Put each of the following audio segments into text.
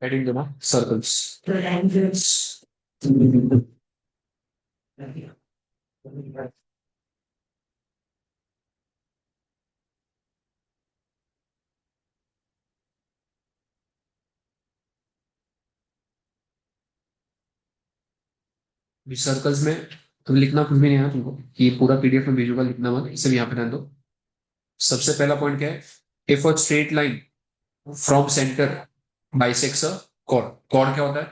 Heading देना circles. Circles में तुम लिखना कुछ भी नहीं है तुमको, ये पूरा पीडीएफ में भेजूंगा, लिखना मत, सिर्फ यहाँ पे रहने दो। सबसे पहला पॉइंट क्या है? If a straight line from centre bisects a chord. Chord क्या होता है?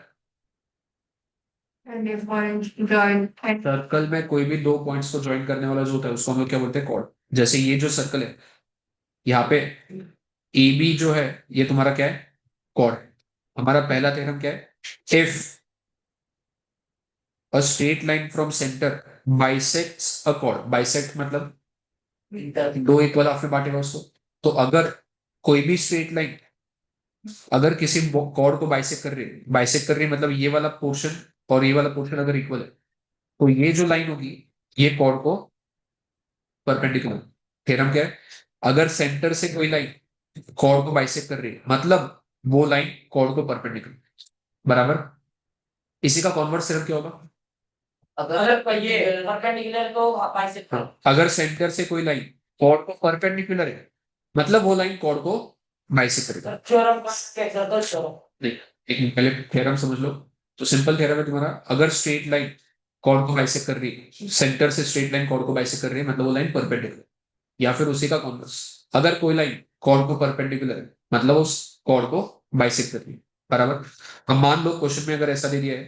सर्कल में कोई भी दो पॉइंट्स को ज्वाइन करने वाला जो होता है उसको हम लोग क्या बोलते हैं? कॉर्ड। जैसे ये जो सर्कल है, यहाँ पे ए बी जो है, ये तुम्हारा क्या है? कॉर्ड है। हमारा पहला थ्योरम क्या है? If a straight line from centre bisects a cord. Bisect मतलब दो इक्वल हाफ में बांटेगा उसको। तो अगर कोई भी स्ट्रेट लाइन अगर किसी कॉर्ड को बाइसेक्ट कर रही है, बाइसेक्ट कर रही है मतलब ये वाला पोर्शन और ये वाला पोर्शन अगर इक्वल है, तो ये जो लाइन होगी ये कॉर्ड को परपेंडिकुलर। थ्योरम क्या है? अगर सेंटर से कोई लाइन कॉर्ड को बाइसेक्ट कर रही है मतलब वो लाइन कॉर्ड को परपेंडिकुलर, बराबर। इसी का कॉन्वर्स थ्योरम क्या होगा? अगर ये परपेंडिकुलर को बाइसेक्ट, हाँ, अगर सेंटर से कोई लाइन कॉर्ड को परपेंडिकुलर है मतलब वो लाइन कॉर्ड को बाइसेक्ट करेगा। थ्योरम का कैसा था थ्योरम? नहीं, एक मिनट, पहले थ्योरम समझ लो। तो सिंपल थ्योरम है तुम्हारा, अगर स्ट्रेट लाइन कॉर्ड को बाइसेक्ट कर रही है, सेंटर से स्ट्रेट लाइन कॉर्ड को बाइसेक्ट कर रही है मतलब वो लाइन परपेंडिकुलर। या फिर उसी का कॉन्वर्स, अगर कोई लाइन कॉर्ड को परपेंडिकुलर है मतलब उस कॉर्ड को बाइसेक्ट कर रही है, बराबर। अब मान लो क्वेश्चन में अगर ऐसा दे दिया है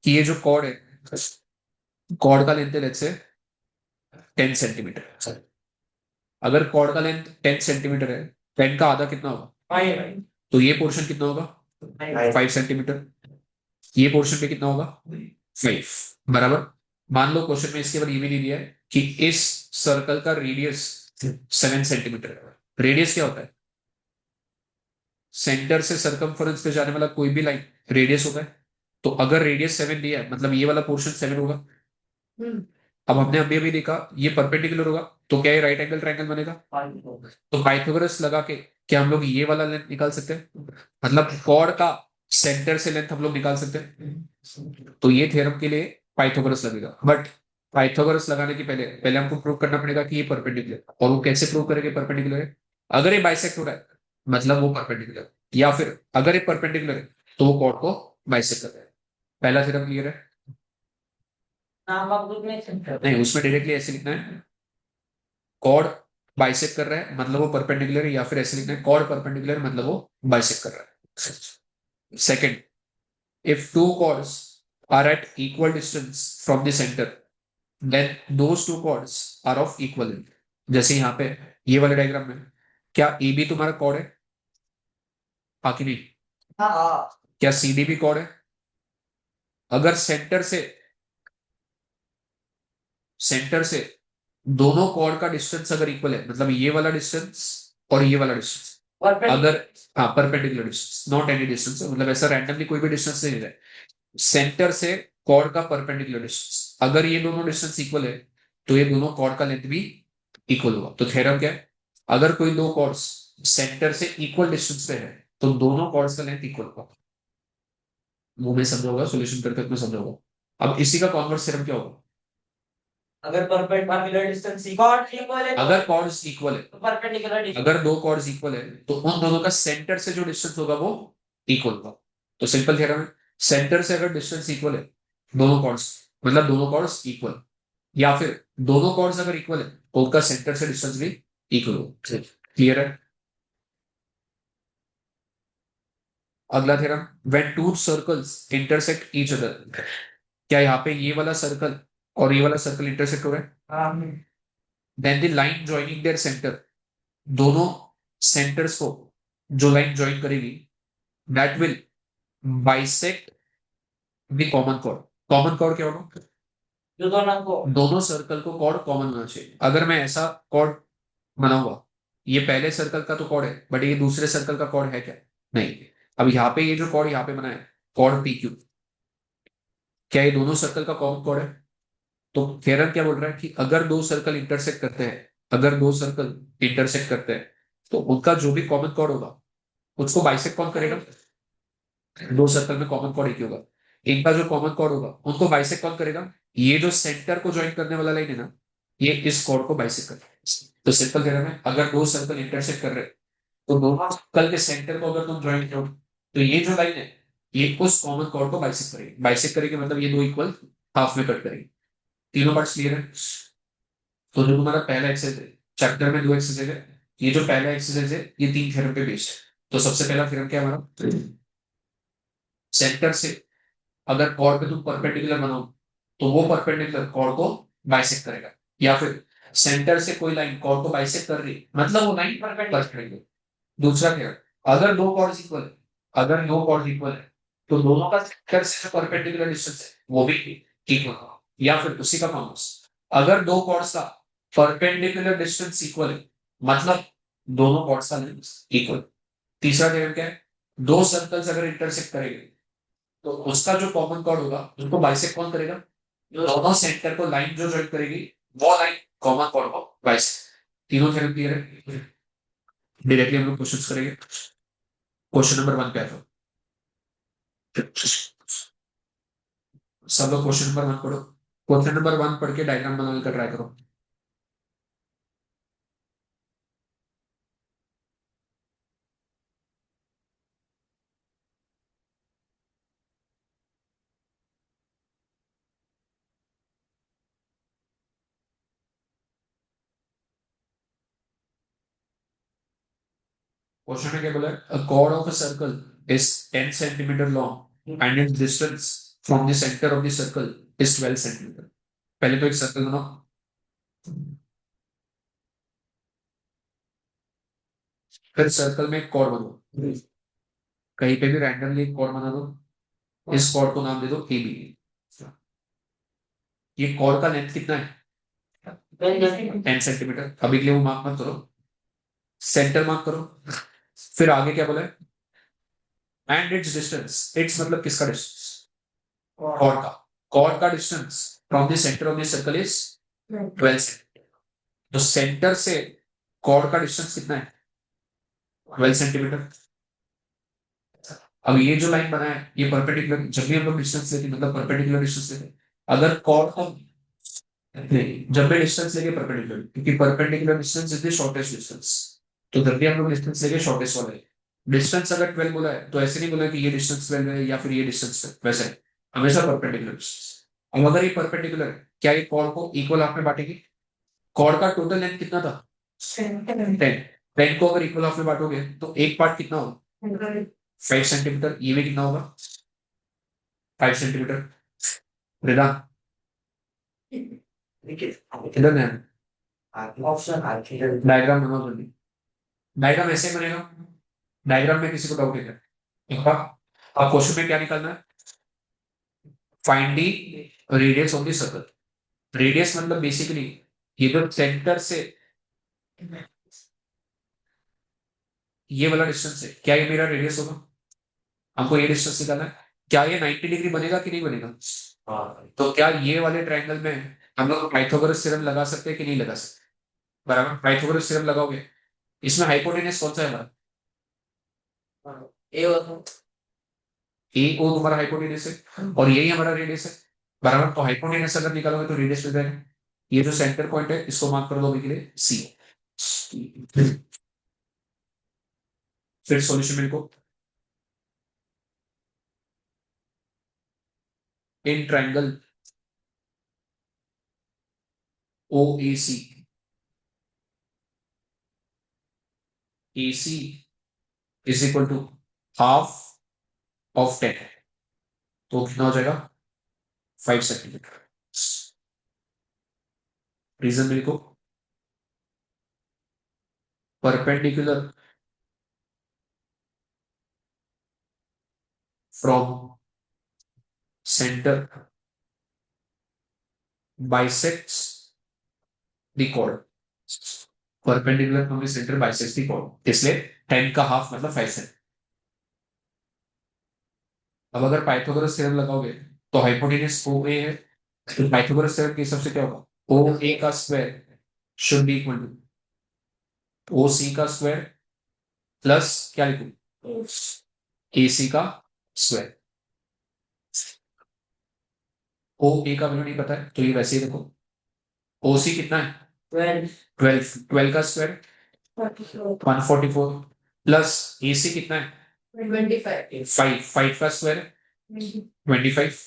कि ये जो कॉर्ड है, कॉर्ड का लेंथ है लेट्स से 10 सेंटीमीटर। अगर कॉर्ड का लेंथ 10 सेंटीमीटर है, 10 का आधा कितना होगा? 5। तो ये पोर्शन कितना होगा? 5 सेंटीमीटर। ये पोर्शन पे कितना होगा? 5, बराबर। मान लो क्वेश्चन में इसके बाद ये भी नहीं दिया है कि इस सर्कल का रेडियस 7 सेंटीमीटर है। रेडियस क्या होता है? सेंटर से सरकमफेरेंस पे जाने वाला कोई भी लाइन रेडियस होता है। तो अगर रेडियस 7 दिया है मतलब ये वाला पोर्शन 7 होगा। अब हमने अभी अभी देखा ये परपेंडिकुलर होगा, तो क्या ये राइट एंगल ट्रायंगल बनेगा? तो पाइथागोरस लगा के क्या हम लोग ये वाला लेंथ निकाल सकते हैं? मतलब कॉर्ड का सेंटर से लेंथ हम लोग निकाल सकते हैं। तो ये थ्योरम के लिए पाइथागोरस लगेगा, बट पाइथागोरस लगाने के पहले पहले हमको प्रूव करना पड़ेगा कि ये परपेंडिकुलर। और वो कैसे प्रूव करेंगे परपेंडिकुलर है? अगर ये बाइसेक्ट हो रहा है मतलब वो परपेंडिकुलर, या फिर अगर ये परपेंडिकुलर है तो वो कॉर्ड को बाइसेक्ट कर रहा है। पहला थ्योरम क्लियर है? नहीं, उसमें डायरेक्टली ऐसे लिखना है, कॉर्ड बाइसेक्ट कर रहा है मतलब वो परपेंडिकुलर है, या फिर ऐसे लिखना है कॉर्ड परपेंडिकुलर मतलब वो बाइसेक्ट कर रहा है। Second, if two chords are at equal distance from the centre then those two chords are of equal length. जैसे यहाँ पे ये वाले डायग्राम में, क्या ए बी तुम्हारा कॉर्ड है? हाँ कि नहीं? हाँ। क्या सी डी भी कॉर्ड है? अगर सेंटर से दोनों कॉर्ड का डिस्टेंस अगर इक्वल है मतलब ये वाला डिस्टेंस और ये वाला डिस्टेंस, अगर, हाँ, perpendicular distance, not any distance, मतलब ऐसा रैंडमली कोई भी डिस्टेंस नहीं है, सेंटर से कॉर्ड का परपेंडिकुलर डिस्टेंस, अगर ये दोनों डिस्टेंस इक्वल है तो ये दोनों कॉर्ड का लेंथ भी इक्वल होगा। तो थ्योरम क्या है? अगर कोई दो कॉर्ड्स सेंटर से इक्वल डिस्टेंस पे है तो दोनों कॉर्ड्स का लेंथ इक्वल होगा। वो मैं समझा होगा, सोल्यूशन करते हुए समझा होगा। अब इसी का कॉन्वर्स थ्योरम क्या होगा? अगर परपेंडिकुलर डिस्टेंस इक्वल है, अगर कॉर्ड्स इक्वल है, परपेंडिकुलर, अगर दो कॉर्ड्स इक्वल है तो उन दोनों का सेंटर से जो डिस्टेंस होगा वो इक्वल होगा। तो सिंपल थ्योरम है, सेंटर से अगर डिस्टेंस इक्वल है दोनों कॉर्ड्स मतलब दोनों कॉर्ड्स इक्वल, या फिर दोनों कॉर्ड्स अगर इक्वल है तो उनका सेंटर से डिस्टेंस भी इक्वल होगा। क्लियर है? अगला theorem, when to circles intersect each other. क्या यहाँ पे ये वाला सर्कल और ये वाला सर्कल इंटरसेक्ट हो रहा है? Then the line joining their centre, दोनों सेंटर्स को जो लाइन ज्वाइन करेगी, that will bisect the common chord. Common chord क्या होगा? दोनों सर्कल को कॉर्ड कॉमन होना चाहिए। अगर मैं ऐसा कॉर्ड बनाऊंगा ये पहले सर्कल का तो कॉर्ड है, बट ये दूसरे सर्कल का कॉर्ड है क्या? नहीं। अब यहाँ पे ये जो कॉर्ड यहाँ पे बना है, कॉर्ड पी क्यू, क्या ये दोनों सर्कल का कॉमन कॉर्ड है? तो थ्योरम क्या बोल रहा है कि अगर दो सर्कल इंटरसेक्ट करते हैं, अगर दो सर्कल इंटरसेक्ट करते हैं, तो उनका जो भी कॉमन कॉर्ड होगा उसको बाइसेक्ट कौन करेगा? दो सर्कल में कॉमन कॉर्ड एक ही होगा, इनका जो कॉमन कॉर्ड होगा उनको बाइसेक्ट कौन करेगा? ये जो सेंटर को ज्वाइन करने वाला लाइन है ना, ये इस कॉर्ड को बाइसेक्ट करेगा। तो सिंपल थ्योरम है, अगर दो सर्कल इंटरसेक्ट कर रहे हैं, तो दोनों सर्कल के सेंटर को अगर तुम ज्वाइन करो, तो ये जो लाइन है ये उस कॉमन कॉर्ड को बाइसेक्ट करेगी। बाइसेक्ट करेगी मतलब ये दो इक्वल हाफ में कट करेगी। तीनों पार्ट क्लियर है? तो जो तुम्हारा पहला एक्सरसाइज है, चैप्टर में दो एक्सरसाइज है, ये जो पहला एक्सरसाइज है ये तीन थ्योरम पे बेस्ड है। तो सबसे पहला थ्योरम क्या है हमारा? सेंटर से अगर कॉर्ड पे तुम परपेंडिकुलर बनाओ, तो वो परपेंडिकुलर कॉर्ड को बाइसेक्ट करेगा। या फिर सेंटर से कोई लाइन कॉर्ड को बाइसेक्ट कर रही है, मतलब वो लाइन परपेंडिकुलर करेगी। दूसरा थ्योरम, अगर दो कॉर्ड्स इक्वल है, अगर दो कॉर्ड इक्वल है, तो दोनों का सेंटर से जो परपेंडिकुलर डिस्टेंस है वो भी इक्वल होगा। या फिर उसी का कॉमर्स, अगर दो कॉर्ड्स का परपेंडिकुलर डिस्टेंस इक्वल है, मतलब दोनों कॉर्ड्स का लेंथ इक्वल। तीसरा थ्योरम क्या है? दो सर्कल्स अगर इंटरसेक्ट करेंगे, तो उसका जो कॉमन कॉर्ड होगा उसको बाइसेक्ट कौन करेगा? जो दोनों सेंटर को लाइन जो ज्वाइन करेगी, वो लाइन कॉमन कॉर्ड को बाइसेक्ट। तीनों थ्योरम क्लियर है? डायरेक्टली हम लोग क्वेश्चंस करेंगे। क्वेश्चन नंबर 1 पे आता हूं। सब लोग क्वेश्चन नंबर 1 पढ़ो। क्वेश्चन नंबर 1 पढ़ के डायग्राम बनाने का ट्राई करो। क्वेश्चन में क्या बोला है? अ chord of a circle is 10 centimeter long and its distance from the center of the circle is 12 centimeter. पहले तो एक सर्कल बनाओ, फिर सर्कल में एक कॉर्ड बनाओ, कहीं पे भी रैंडमली एक कॉर्ड बना दो। इस कॉर्ड को नाम दे दो ए बी। ये कॉर्ड का लेंथ कितना है? 10 सेंटीमीटर। अभी के लिए वो मार्क मत करो, सेंटर मार्क करो। फिर आगे क्या बोला है? एंड इट्स डिस्टेंस, इट्स मतलब किसका डिस्टेंस? कॉर्ड का। कॉर्ड का distance from the centre of the circle is 12 centimetre. तो सेंटर से कॉर्ड का डिस्टेंस कितना है? 12 सेंटीमीटर। अब ये जो लाइन बना है ये परपेंडिकुलर, जब भी हम लोग डिस्टेंस लेते मतलब परपेंडिकुलर डिस्टेंस लेते, अगर कॉर्ड का नहीं, जब भी डिस्टेंस लेके परपेंडिकुलर, क्योंकि perpendicular distance is the shortest distance. तो जब भी हम लोग डिस्टेंस लेके शॉर्टेस्ट वाला है, डिस्टेंस अगर 12 बोला है तो ऐसे नहीं बोला कि ये डिस्टेंस 12 है या फिर ये डिस्टेंस है, वैसे है, हमेशा परपेंडिकुलर डिस्टेंस। अब अगर ये परपेंडिकुलर है, क्या ये कॉर्ड को इक्वल हाफ में बांटेगी? कॉर्ड का टोटल लेंथ कितना था? 10। 10 को अगर इक्वल हाफ में बांटोगे तो एक पार्ट कितना होगा? 5 सेंटीमीटर। ये भी कितना होगा? 5 सेंटीमीटर। रिदा किधर है? डायग्राम बनाओ जल्दी। डायग्राम ऐसे ही बनेगा। डायग्राम में किसी को डाउट है क्या? एक बार अब क्वेश्चन में क्या निकालना है? Find the radius of the circle. Radius मतलब बेसिकली ये जो सेंटर से ये वाला डिस्टेंस है, क्या ये मेरा रेडियस होगा? हमको ये डिस्टेंस निकालना है। क्या ये 90 डिग्री बनेगा कि नहीं बनेगा? तो क्या ये वाले ट्रायंगल में हम लोग पाइथागोरस थ्योरम लगा सकते हैं कि नहीं लगा सकते? बराबर, पाइथागोरस थ्योरम लगाओगे। इसमें हाइपोटेनस कौन सा है हमारा? ए ओ तुम्हारा हाइपोटेनस है और यही हमारा रेडियस है। बराबर, तो हाइपोटेनस अगर निकालोगे तो रेडियस मिल जाएगा। ये जो सेंटर पॉइंट है इसको मार्क कर दो अभी के लिए सी। फिर सॉल्यूशन मेरे को, in triangle O A C, A C is equal to half of 10, तो कितना हो जाएगा? 5 सेंटीमीटर। रीजन मेरे को, perpendicular from centre bisects the chord, perpendicular from the centre bisects the chord, इसलिए 10 का हाफ मतलब 5 सेंट। अब अगर पाइथागोरस थ्योरम लगाओगे तो हाइपोटेन्यूज ओ ए है, तो पाइथागोरस थ्योरम के हिसाब से क्या होगा, ओ ए का square should be equal to O C का स्क्वायर प्लस क्या लिखूं, ए सी का स्क्वायर। ओ ए का वैल्यू नहीं पता है तो ये वैसे ही देखो, ओ सी कितना है 12, 12 का स्क्वायर 144 प्लस ए सी कितना है 5, 5 का square 25,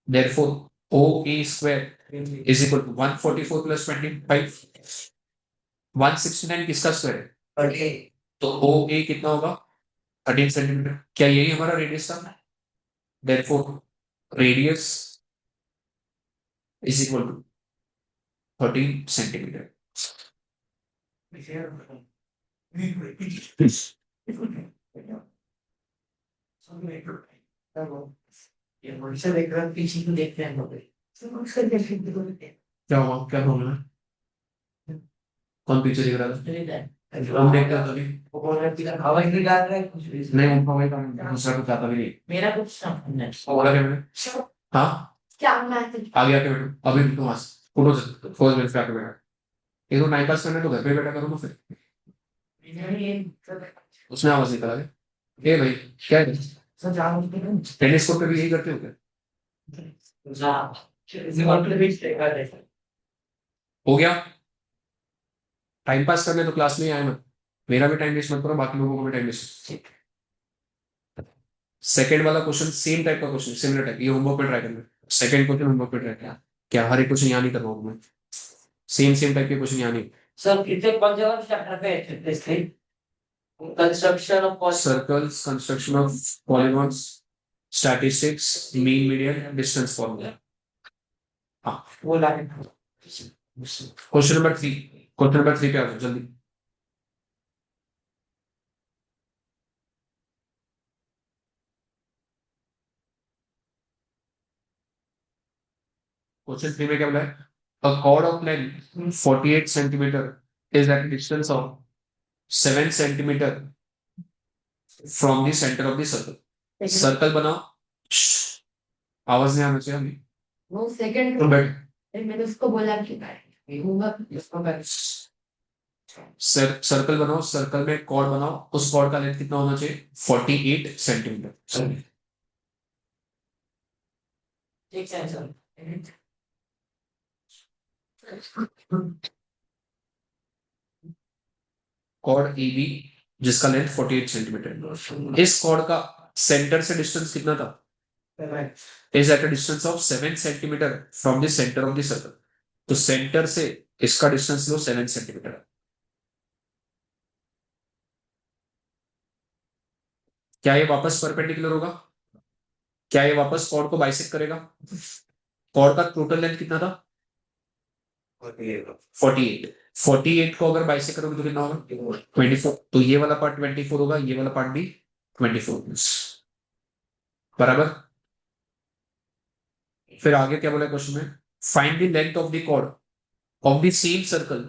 therefore OA square is equal to 144 plus 25, 169 किसका स्क्वायर है, तो OA कितना होगा 13 सेंटीमीटर। क्या यही हमारा रेडियस था, therefore radius is equal to 13 centimetre. क्या हुआ, क्या प्रॉब्लम है, कौन पीछे दिख रहा था, हम देखते हैं तभी नहीं, उनका वही काम दूसरा कुछ आता भी नहीं, मेरा कुछ वो बोला क्या मैंने, हाँ आगे आके बैठो, अभी तुम फोटो से फोटो मिनट पे आके बैठा, ये तो टाइम पास करना है तो घर पे बैठा करो ना फिर। उसने आवाज निकाला क्या, ए भाई क्या है, टेनिस कोर्ट पे भी यही करते हो क्या, हो गया, टाइम पास करने तो क्लास में ही आए मत, मेरा भी टाइम वेस्ट मत करो, बाकी लोगों को भी टाइम वेस्ट। सेकंड वाला क्वेश्चन सेम टाइप का क्वेश्चन, सिमिलर टाइप, ये होमवर्क पे ट्राई करना, सेकंड क्वेश्चन होमवर्क पे ट्राई करना, क्या हर एक क्वेश्चन यहाँ नहीं करवाऊंगा मैं, सेम सेम टाइप के क्वेश्चन यहाँ नहीं। सर कितने कौन से वाला चैप्टर पे है इसलिए construction of circles, construction of polygons, statistics, mean median distance formula. हाँ वो line question number 3, question number 3 पे आ जाओ जल्दी। क्वेश्चन 3 में क्या बोला है, अ chord of length 48 centimeter is at a distance of 7 centimeter from the center of the circle। Circle बनाओ, आवाज नहीं आना चाहिए अभी, वो सेकंड तो बैठ, मैंने उसको बोला कि होगा इसको कर सर्कल बनाओ, सर्कल में कॉर्ड बनाओ, उस कॉर्ड का लेंथ कितना होना चाहिए 48 सेंटीमीटर। ठीक है सर कॉर्ड ए बी जिसका लेंथ 48 सेंटीमीटर, इस कॉर्ड का सेंटर से डिस्टेंस कितना था, is at a distance of 7 centimetre from the centre of the circle, तो सेंटर से इसका डिस्टेंस लो 7 सेंटीमीटर। क्या ये वापस परपेंडिकुलर होगा, क्या ये वापस कॉर्ड को बाइसेक्ट करेगा, कॉर्ड का टोटल लेंथ कितना था 48, 48 को अगर बाइसेक्ट करोगे तो कितना होगा 24, तो ये वाला पार्ट 24 होगा, ये वाला पार्ट भी 24 बराबर। फिर आगे क्या बोला क्वेश्चन में, find the length of the chord of the same circle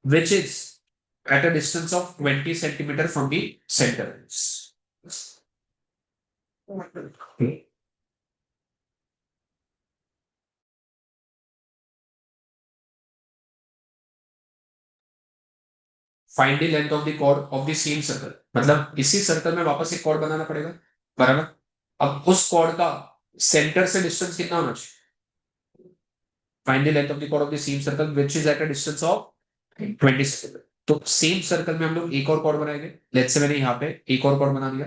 which is at a distance of 20 centimeter from the center। Find the length of the chord of the same circle, मतलब इसी circle में वापस एक cord बनाना पड़ेगा बराबर। अब उस cord का सेंटर से डिस्टेंस कितना होना चाहिए, find the length of the chord of the same circle which is at a distance of 20 centimetre. तो सेम सर्कल में हम लोग एक और कॉर्ड बनाएंगे, लेट्स से मैंने यहाँ पे एक और कॉर्ड बना दिया,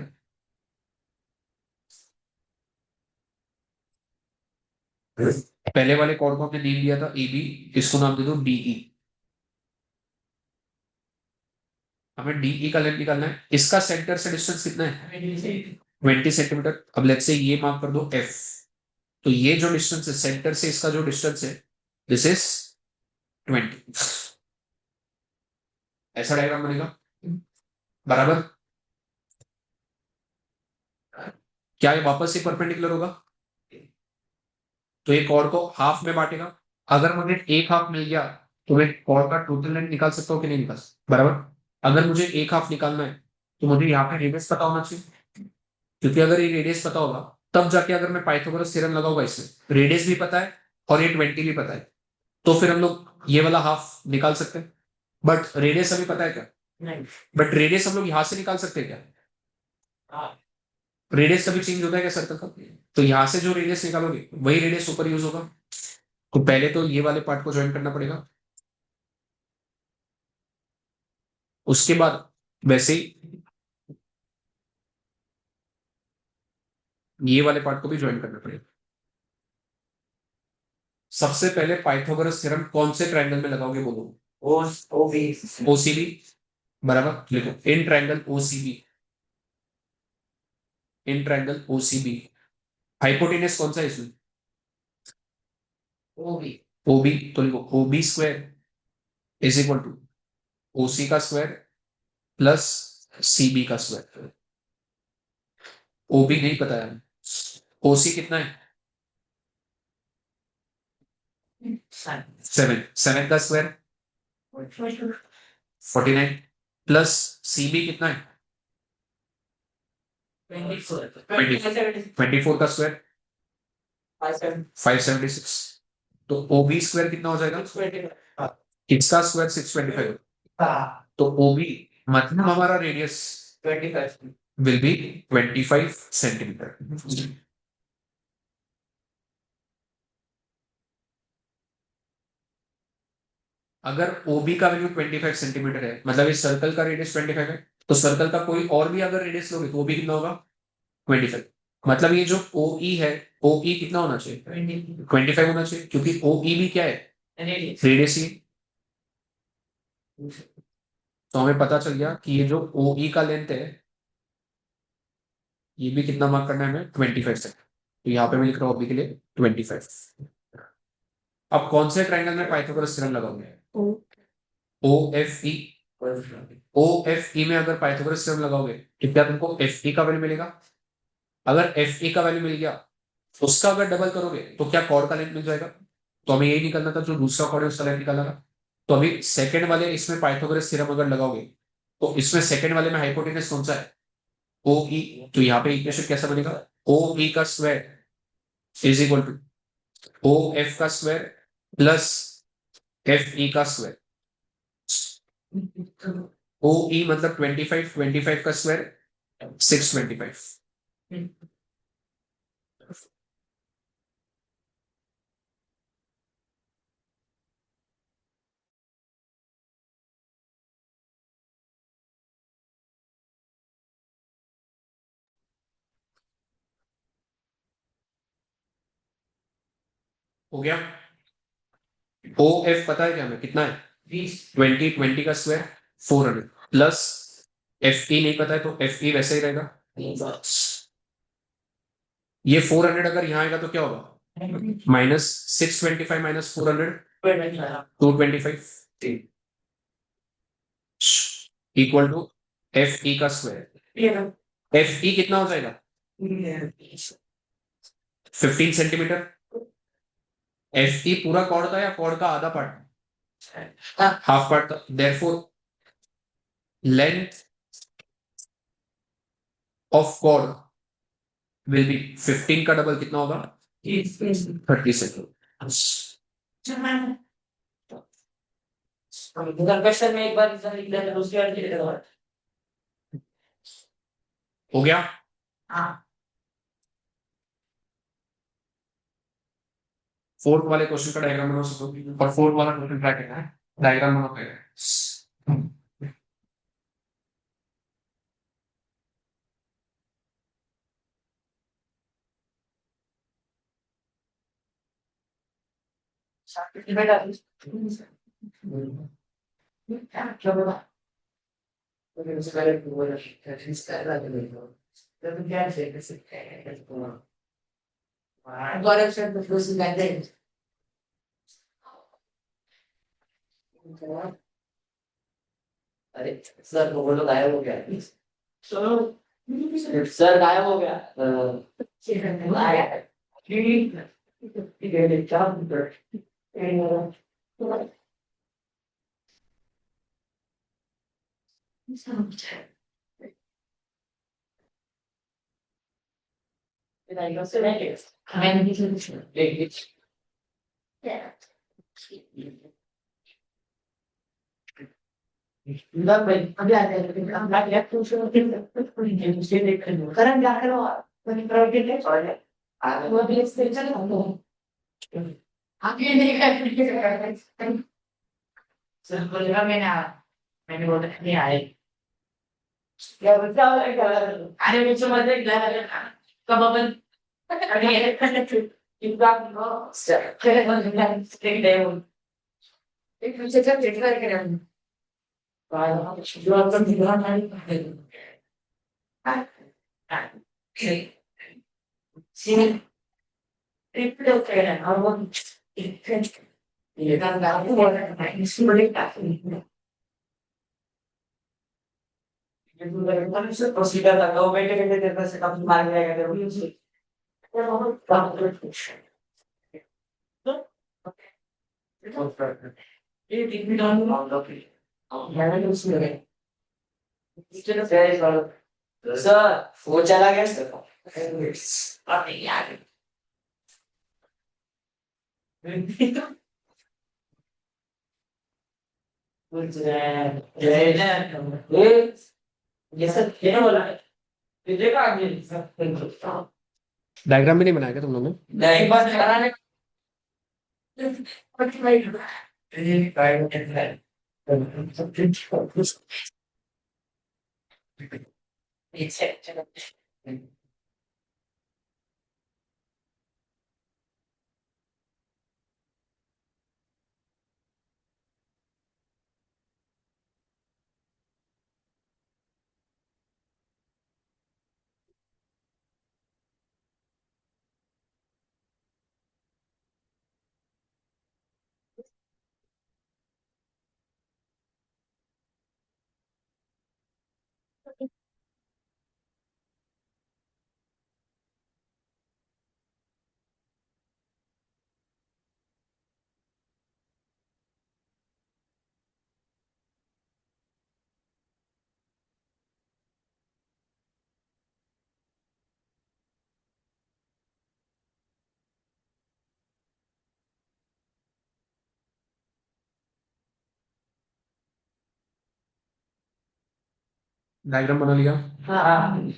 पहले वाले कॉर्ड को हमने नेम दिया था ए बी, इसको नाम दे दो डीई, हमें डीई का लेंथ निकालना है, इसका सेंटर से डिस्टेंस कितना है 20 सेंटीमीटर। अब लेट्स से ये मार्क कर दो एफ, तो ये जो डिस्टेंस है सेंटर से इसका जो डिस्टेंस है दिस इज 20, ऐसा डायग्राम बनेगा बराबर। क्या ये वापस से परपेंडिकुलर होगा, तो एक और को हाफ में बांटेगा, अगर मुझे एक हाफ मिल गया तो मैं कॉर्ड का टोटल लेंथ निकाल सकता हूँ कि नहीं निकाल सकता, बराबर। अगर मुझे एक हाफ निकालना है तो मुझे यहाँ पे रेडियस पता होना चाहिए, क्योंकि अगर ये रेडियस पता होगा तब जाके अगर मैं पाइथागोरस थ्योरम लगाऊंगा, इससे रेडियस भी पता है और ये 20 भी पता है, तो फिर हम लोग ये वाला हाफ निकाल सकते हैं। बट रेडियस अभी पता है क्या? नहीं। बट रेडियस हम लोग यहां से निकाल सकते हैं क्या? हाँ। रेडियस कभी चेंज होता है क्या सर्कल का? तो यहां से जो रेडियस निकालोगे वही रेडियस ऊपर यूज होगा। तो पहले तो ये वाले पार्ट को ज्वाइन करना पड़ेगा, उसके बाद वैसे ही ये वाले पार्ट को भी ज्वाइन करना पड़ेगा। सबसे पहले पाइथागोरस थ्योरम कौन से ट्रायंगल में लगाओगे बोलो? ओ ओ बी ओसीबी, बराबर लिखो, in triangle OCB, in triangle OCB. Hypotenuse कौन सा है इसमें? ओ बी ओबी, तो लिखो OB square is equal to OC का स्क्वायर प्लस सीबी का स्क्वायर। ओबी नहीं पता है, ओसी कितना है? 7, 7 का स्क्वायर 49 प्लस सीबी कितना है? 24 का स्क्वायर 576। तो ओबी स्क्वायर कितना हो जाएगा? इसका स्क्वायर 625। तो ओबी मतलब हमारा रेडियस 25 विल बी 25 सेंटीमीटर। अगर ओबी का वैल्यू 25 सेंटीमीटर है, मतलब इस सर्कल का रेडियस 25 है, तो सर्कल का कोई और भी अगर रेडियस लोगे तो वो भी कितना होगा? 25। मतलब ये जो ओ ई है, ओ ई कितना होना चाहिए? 25 होना चाहिए, क्योंकि ओ ई भी क्या है? रेडियस ही। तो हमें पता चल गया कि ये जो ओ ई का लेंथ है, ये भी कितना मार्क करना है हमें? 25 से। तो यहाँ पे मैं लिख रहा हूँ अभी के लिए 25। अब कौन से ट्राइंगल में पाइथागोरस थ्योरम लगाओगे? O F E. O F E में अगर पाइथागोरस थ्योरम लगाओगे तो क्या तुमको एफ ई का वैल्यू मिलेगा? अगर एफ ई का वैल्यू मिल गया, उसका अगर डबल करोगे तो क्या कॉर्ड का लेंथ मिल जाएगा? तो हमें यही निकलना था, जो दूसरा कॉर्ड है उसका लेंथ निकालना था। तो अभी सेकंड वाले इसमें पाइथागोरस थ्योरम अगर लगाओगे तो इसमें सेकंड वाले में हाइपोटेनस कौन सा है? ओ ई। तो यहाँ पे इक्वेशन कैसा बनेगा? ओ ई का square is equal to O F का स्क्वायर प्लस एफ ई का स्क्वायर। ओ ई मतलब 25, 25 का स्क्वायर 625। हो गया। ओ एफ पता है क्या हमें कितना है? 20, 20 का स्क्वायर 400 प्लस एफ ई नहीं पता है, तो एफ ई वैसे ही रहेगा। ये 400 अगर यहाँ आएगा तो क्या होगा? Minus 625 minus 400 225 equal to F E का स्क्वायर। एफ ई कितना हो जाएगा? 15 सेंटीमीटर। एफ ई पूरा कॉर्ड का या कॉर्ड का आधा पार्ट? हाफ पार्ट का। Therefore length of chord will be 15 का डबल कितना होगा? 30 सेंटीमीटर। क्वेश्चन में एक बार इधर लिख लेते दूसरी बार लिख लेते हो गया। हाँ। फोर्थ वाले क्वेश्चन का डायग्राम बना सकते, और फोर्थ वाला क्वेश्चन ट्राई करना है, डायग्राम बना पाएगा। बेटा क्या बोला गौरव सर तो दूसरी कहते हैं अरे सर वो बोलो गायब हो गया सर गायब हो गया आया ठीक है क्या मैंने बोला नहीं आए क्या बच्चा अरे मुझे मजा कब अपन एक मुझे जब देखा करें जो अपन दिखा नहीं सी ट्रिपल करें और वो ये काम गाँव को बोलना है इसमें बड़े काफी प्रोसीजर था वो बैठे बैठे देर तक से काम मार गया करते हैं ये बहुत काम करते हैं ये टीम में डाल दो मैंने उसमें गए इतना फेयर सर सर वो चला गया सर अरे यार कुछ ये सब क्या बोला ये देखा आगे डायग्राम भी नहीं बनाया क्या तुम लोगों ने? नहीं बस कराने ये काय है इट्स डायग्राम बना लिया? हाँ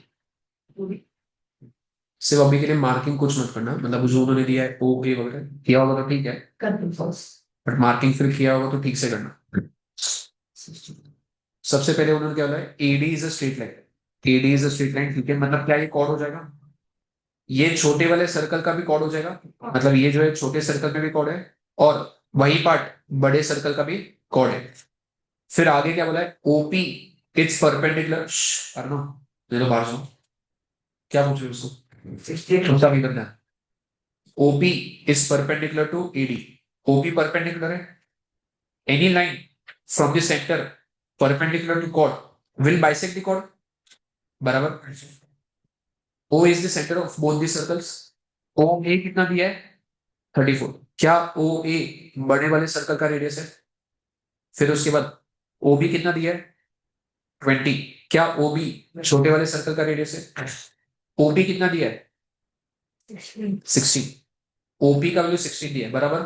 सिर्फ अभी के लिए मार्किंग कुछ मत करना, मतलब जो उन्होंने दिया है ओ ए वगैरह किया होगा तो ठीक है, बट मार्किंग फिर किया होगा तो ठीक से करना। सबसे पहले उन्होंने क्या बोला है, AD is a straight line. AD is a straight line, ठीक है, मतलब क्या ये कॉर्ड हो जाएगा? ये छोटे वाले सर्कल का भी कॉर्ड हो जाएगा, मतलब ये जो है छोटे सर्कल में भी कॉर्ड है, और वही पार्ट बड़े सर्कल का भी कॉर्ड है। फिर आगे क्या बोला है, ओपी इट्स परपेंडिकुलर, अरे नो ये तो बाहर सुनो, क्या पूछ रहे हो उसको, चुपचाप इधर ध्यान। OP is perpendicular to AD, OP perpendicular है, any line from the centre perpendicular to chord will bisect the chord, बराबर। O is the centre of both the circles, O A कितना दिया है 34, क्या ओ ए बड़े वाले सर्कल का रेडियस है? फिर उसके बाद ओ बी कितना दिया है 20, क्या ओ बी छोटे वाले सर्कल का रेडियस है? ओ बी कितना दिया है 16, ओपी का वैल्यू 16 दिया है, बराबर।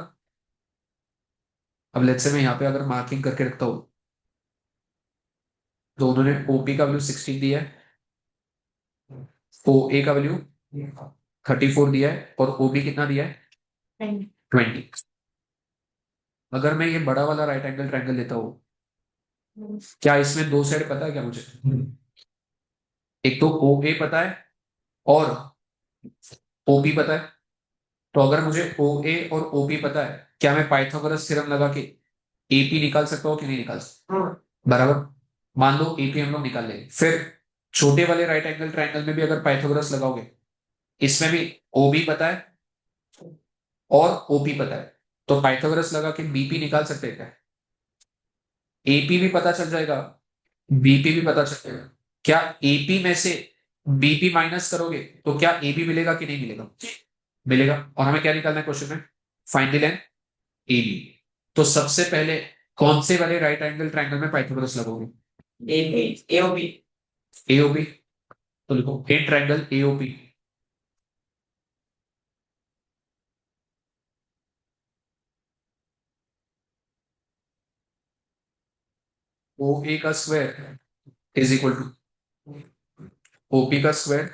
अब लेट्स से मैं यहाँ पे अगर मार्किंग करके रखता हूँ, तो उन्होंने ओपी का वैल्यू 16 दिया है, ओ ए का वैल्यू 34 दिया है, और ओबी कितना दिया है 20। अगर मैं ये बड़ा वाला राइट एंगल ट्रायंगल लेता हूँ, क्या इसमें दो साइड पता है क्या मुझे? एक तो ओ ए पता है और ओपी पता है। तो अगर मुझे ओ ए और ओपी पता है, क्या मैं पाइथागोरस थ्योरम लगा के एपी निकाल सकता हूँ कि नहीं निकाल सकता? बराबर। मान लो एपी हम लोग निकाल लेंगे, फिर छोटे वाले राइट एंगल ट्रायंगल में भी अगर पाइथागोरस लगाओगे, इसमें भी ओबी पता है और ओपी पता है, तो पाइथागोरस लगा के बीपी निकाल सकते हैं क्या? एपी भी पता चल जाएगा, बीपी भी पता चल जाएगा। क्या एपी में से बीपी माइनस करोगे तो क्या एबी मिलेगा कि नहीं मिलेगा? मिलेगा। और हमें क्या निकालना है क्वेश्चन में, फाइंड द लेंथ एबी। तो सबसे पहले कौन से वाले राइट एंगल ट्रायंगल में पाइथागोरस लगोगे? एपी एओपी एओपी, तो लिखो in triangle AOP O A का square is equal to OP का स्क्वायर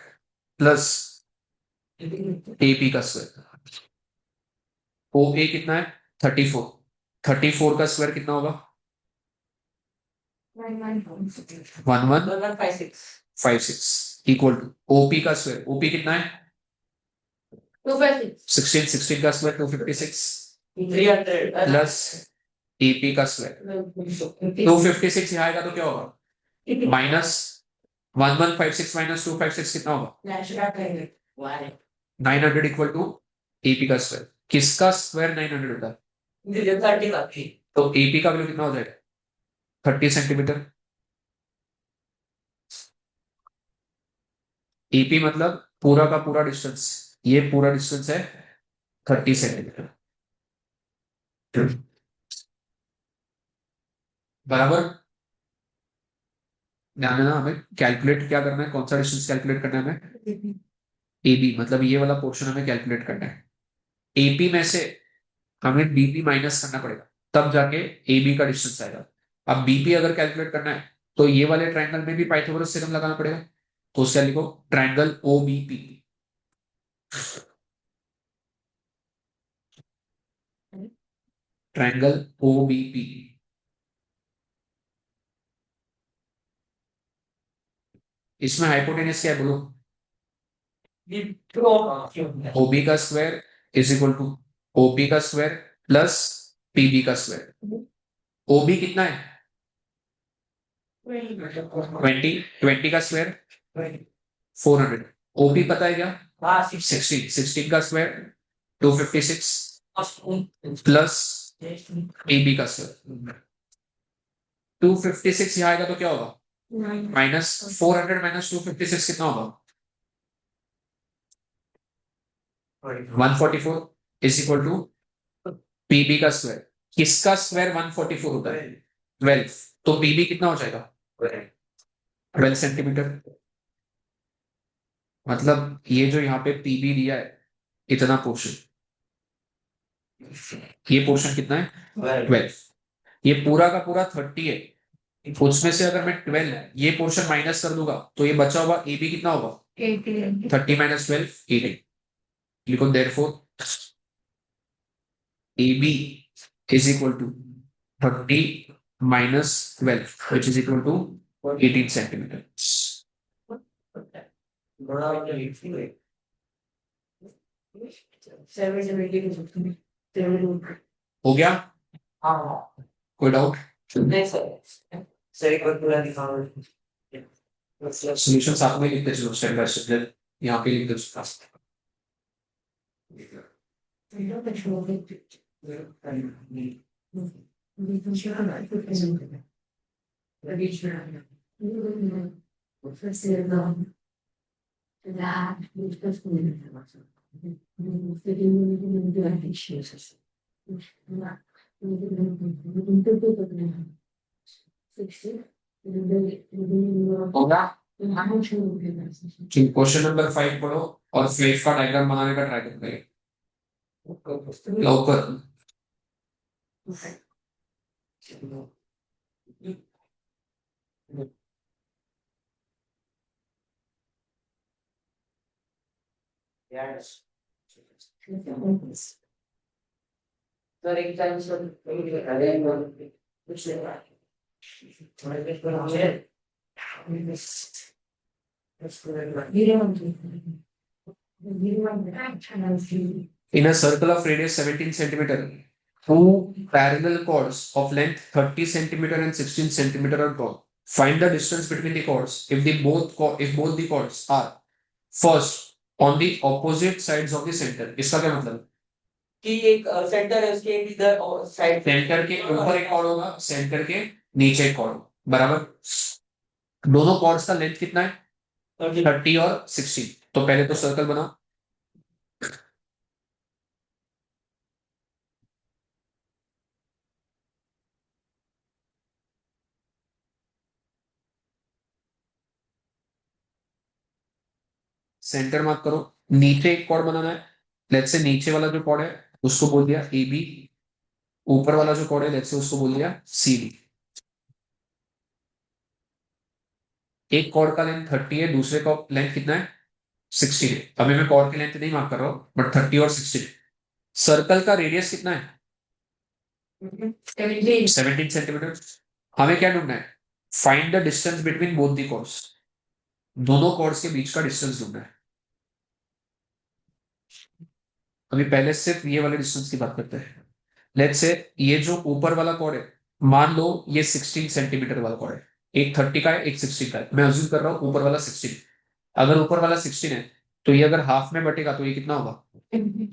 प्लस एपी का स्क्वायर। ओ ए कितना है 34, 34 का स्क्वायर कितना होगा 1156 1156 इक्वल टू ओपी का स्क्वायर, ओपी कितना है 256 16, 16 का स्क्वायर 256 300 प्लस एपी का स्क्वायर 256 यहाँ आएगा तो क्या होगा माइनस 1156 माइनस 256 कितना होगा 900 इक्वल टू एपी का स्क्वायर। किसका स्क्वायर 900 होता है तो एपी का वैल्यू कितना हो जाएगा 30 सेंटीमीटर। एपी मतलब पूरा का पूरा डिस्टेंस, ये पूरा डिस्टेंस है 30 सेंटीमीटर बराबर। ध्यान देना हमें कैलकुलेट क्या करना है, कौन सा डिस्टेंस कैलकुलेट करना है हमें एबी, मतलब ये वाला पोर्शन हमें कैलकुलेट करना है। एपी में से हमें बीपी माइनस करना पड़ेगा तब जाके एबी का डिस्टेंस आएगा। अब बीपी अगर कैलकुलेट करना है तो ये वाले ट्रायंगल में भी पाइथागोरस थ्योरम लगाना पड़ेगा, तो उसका लिखो ट्रायंगल ओबीपी। ट्रायंगल ओबीपी इसमें हाइपोटेनस क्या है बोलो ओबी का square is equal to OP का स्क्वायर प्लस पीबी का स्क्वायर। ओबी कितना है 20, 20 का स्क्वायर 400। ओपी पता है क्या 16, 16 का स्क्वायर 256 प्लस एबी का स्क्वायर। 256 यहाँ आएगा तो क्या होगा माइनस 400 माइनस 256 कितना होगा 144 इज इक्वल टू पीबी का स्क्वायर। किसका स्क्वायर 144 होता है 12, तो पीबी कितना हो जाएगा 12 सेंटीमीटर। मतलब ये जो यहाँ पे पीबी दिया है इतना पोर्शन, ये पोर्शन कितना है 12, ये पूरा का पूरा 30 है, उसमें से अगर मैं 12 ये पोर्शन माइनस कर दूंगा तो ये बचा हुआ एबी कितना होगा 30 माइनस 12 18। लिखो therefore AB is equal to 30 minus 12 which is equal to 18 centimetre. हो गया कोई डाउट नहीं सर सर एक बार पूरा दिखाओ सॉल्यूशन साथ में लिखते चलो स्टेप बाय स्टेप, यहाँ पे लिख दो होगा। क्वेश्चन नंबर 5 पढ़ो और 5 का डायग्राम बनाने का ट्राई करेंगे लवकर। सर एक टाइम सर अरे कुछ In a circle of radius 17 centimeter, two parallel chords of length 30 centimeter and 16 centimeter are drawn. Find the distance between the chords if both the chords are first on the opposite sides of the center। इसका क्या मतलब कि एक centre है उसके एक इधर और साइड सेंटर के ऊपर एक कॉर्ड होगा सेंटर के नीचे एक कॉर्ड बराबर। दोनों कॉर्ड्स का लेंथ कितना है 30 और 16। तो पहले तो सर्कल बना सेंटर मार्क करो, नीचे एक कॉर्ड बनाना है, लेट्स से नीचे वाला जो कॉर्ड है उसको बोल दिया ए बी, ऊपर वाला जो कॉर्ड है लेट्स से उसको बोल दिया सी डी। एक कॉर्ड का लेंथ 30 है, दूसरे का लेंथ कितना है 60 है। अभी मैं कॉर्ड की लेंथ नहीं मार्क कर रहा हूँ बट 30 और 60। सर्कल का रेडियस कितना है 17 सेंटीमीटर। हमें क्या ढूंढना है, find the distance between both the chords, दोनों कॉर्ड्स के बीच का डिस्टेंस ढूंढना है। अभी पहले सिर्फ ये वाले डिस्टेंस की बात करते हैं। लेट्स से ये जो ऊपर वाला कॉर्ड है, मान लो ये 16 सेंटीमीटर वाला कॉर्ड है, एक 30 का है एक 16 का है, मैं अज्यूम कर रहा हूँ ऊपर वाला 16। अगर ऊपर वाला 16 है तो ये अगर हाफ में बटेगा तो ये कितना होगा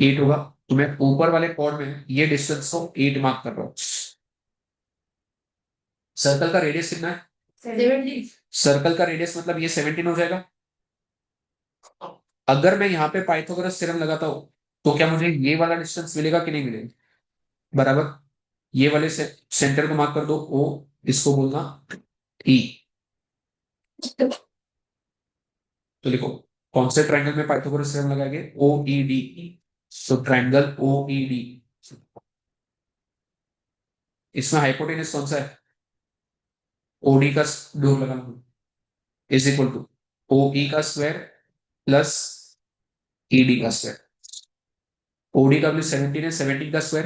8 होगा। तो मैं ऊपर वाले कॉर्ड में ये डिस्टेंस को 8 मार्क कर रहा हूँ। सर्कल का रेडियस कितना है 17। सर्कल का रेडियस मतलब ये 17 हो जाएगा। अगर मैं यहाँ पे पाइथागोरस थ्योरम लगाता हूँ तो क्या मुझे ये वाला डिस्टेंस मिलेगा कि नहीं मिलेगा, बराबर। ये वाले सेंटर को मार्क कर दो ओ, इसको बोलना ई। तो लिखो कौन से ट्रायंगल में पाइथागोरस थ्योरम लगाएंगे ओ ई डी। तो ट्रायंगल ओ ई डी, इसमें हाइपोटेनस कौन सा है ओडी का डोर लगाना, is equal to O E का स्क्वायर प्लस ई डी का स्क्वायर। ओडी का वैल्यू 17 है, 17 का स्क्वायर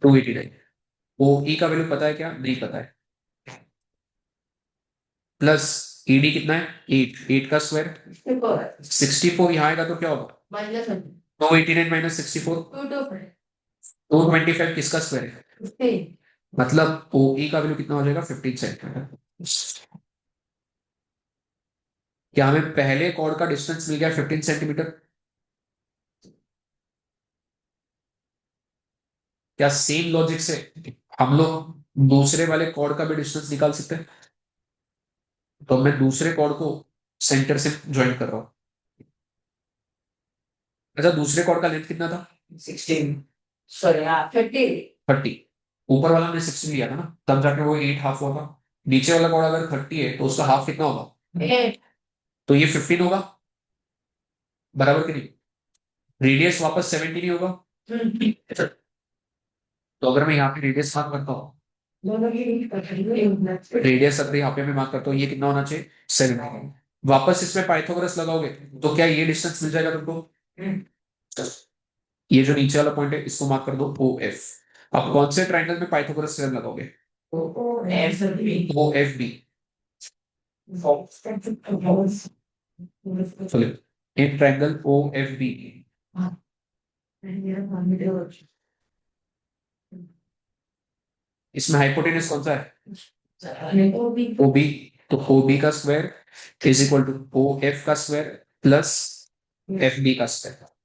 289। ओ ई का वैल्यू पता है क्या, नहीं पता है, प्लस ईडी कितना है 8, 8 का स्क्वायर 64, यहाँ आएगा तो क्या होगा 289 माइनस 64 225। किसका स्क्वायर है, मतलब ओ ई का वैल्यू कितना हो जाएगा 15 सेंटीमीटर। क्या हमें पहले कॉर्ड का डिस्टेंस मिल गया 15 सेंटीमीटर। क्या सेम लॉजिक से हम लोग दूसरे वाले कॉर्ड का भी डिस्टेंस निकाल सकते हैं। तो मैं दूसरे कॉर्ड को सेंटर से ज्वाइन कर रहा हूं। अच्छा दूसरे कॉर्ड का लेंथ कितना था 16 सॉरी 30। 30। ऊपर वाला हमने 16 लिया था ना, तब जाके वो 8 हाफ हुआ था। नीचे वाला कॉर्ड अगर 30 है तो उसका हाफ कितना होगा 8। तो ये 15 होगा, बराबर कि नहीं। रेडियस वापस 17 ही होगा। तो अगर मैं यहाँ पे रेडियस मार्क करता हूँ, रेडियस अगर यहाँ पे मैं मार्क करता हूँ, ये कितना होना चाहिए 17। वापस इसमें पाइथागोरस लगाओगे तो क्या ये डिस्टेंस मिल जाएगा तुमको। ये जो नीचे वाला पॉइंट है इसको मार्क कर दो ओ एफ। अब कौन से ट्राइंगल में पाइथागोरस थ्योरम लगाओगे ओ एफ बी। चलिए एक ट्राइंगल ओ एफ बी, इसमें हाइपोटेनस कौन सा है ओ बी। तो ओ बी का square is equal to O F का स्क्वायर प्लस एफ बी का स्क्वायर।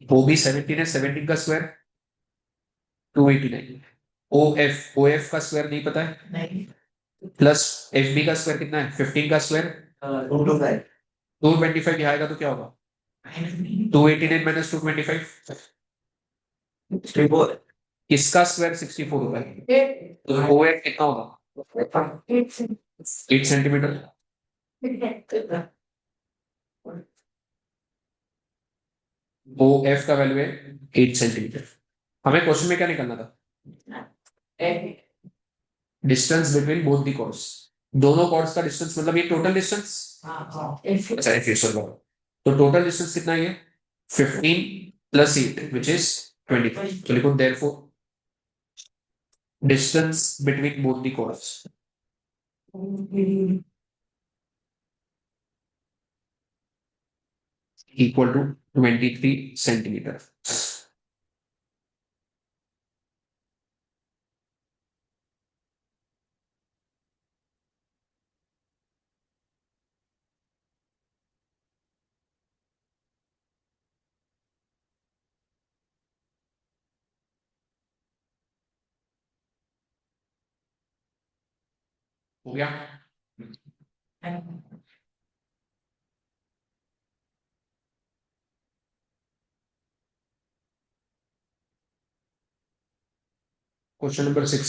ओ बी 17 है, 17 का स्क्वायर 289। ओ एफ का स्क्वायर नहीं पता है, प्लस एफ बी का स्क्वायर कितना है 15 का स्क्वायर 225। यहाँ आएगा तो क्या होगा 289 माइनस 225। इसका स्क्वायर 64 होगा, तो ओ एफ कितना होगा 8 सेंटीमीटर। ओ एफ का वैल्यू है 8 सेंटीमीटर। हमें क्वेश्चन में क्या निकालना था distance between both the chords, दोनों कॉर्ड्स का डिस्टेंस मतलब ये टोटल डिस्टेंस। अच्छा एफिशिएंट होगा, तो टोटल डिस्टेंस कितना है 15 प्लस 8 विच इज 25। तो लिखो therefore distance between both the chords equal to 23 centimetre. हो गया। क्वेश्चन नंबर 6,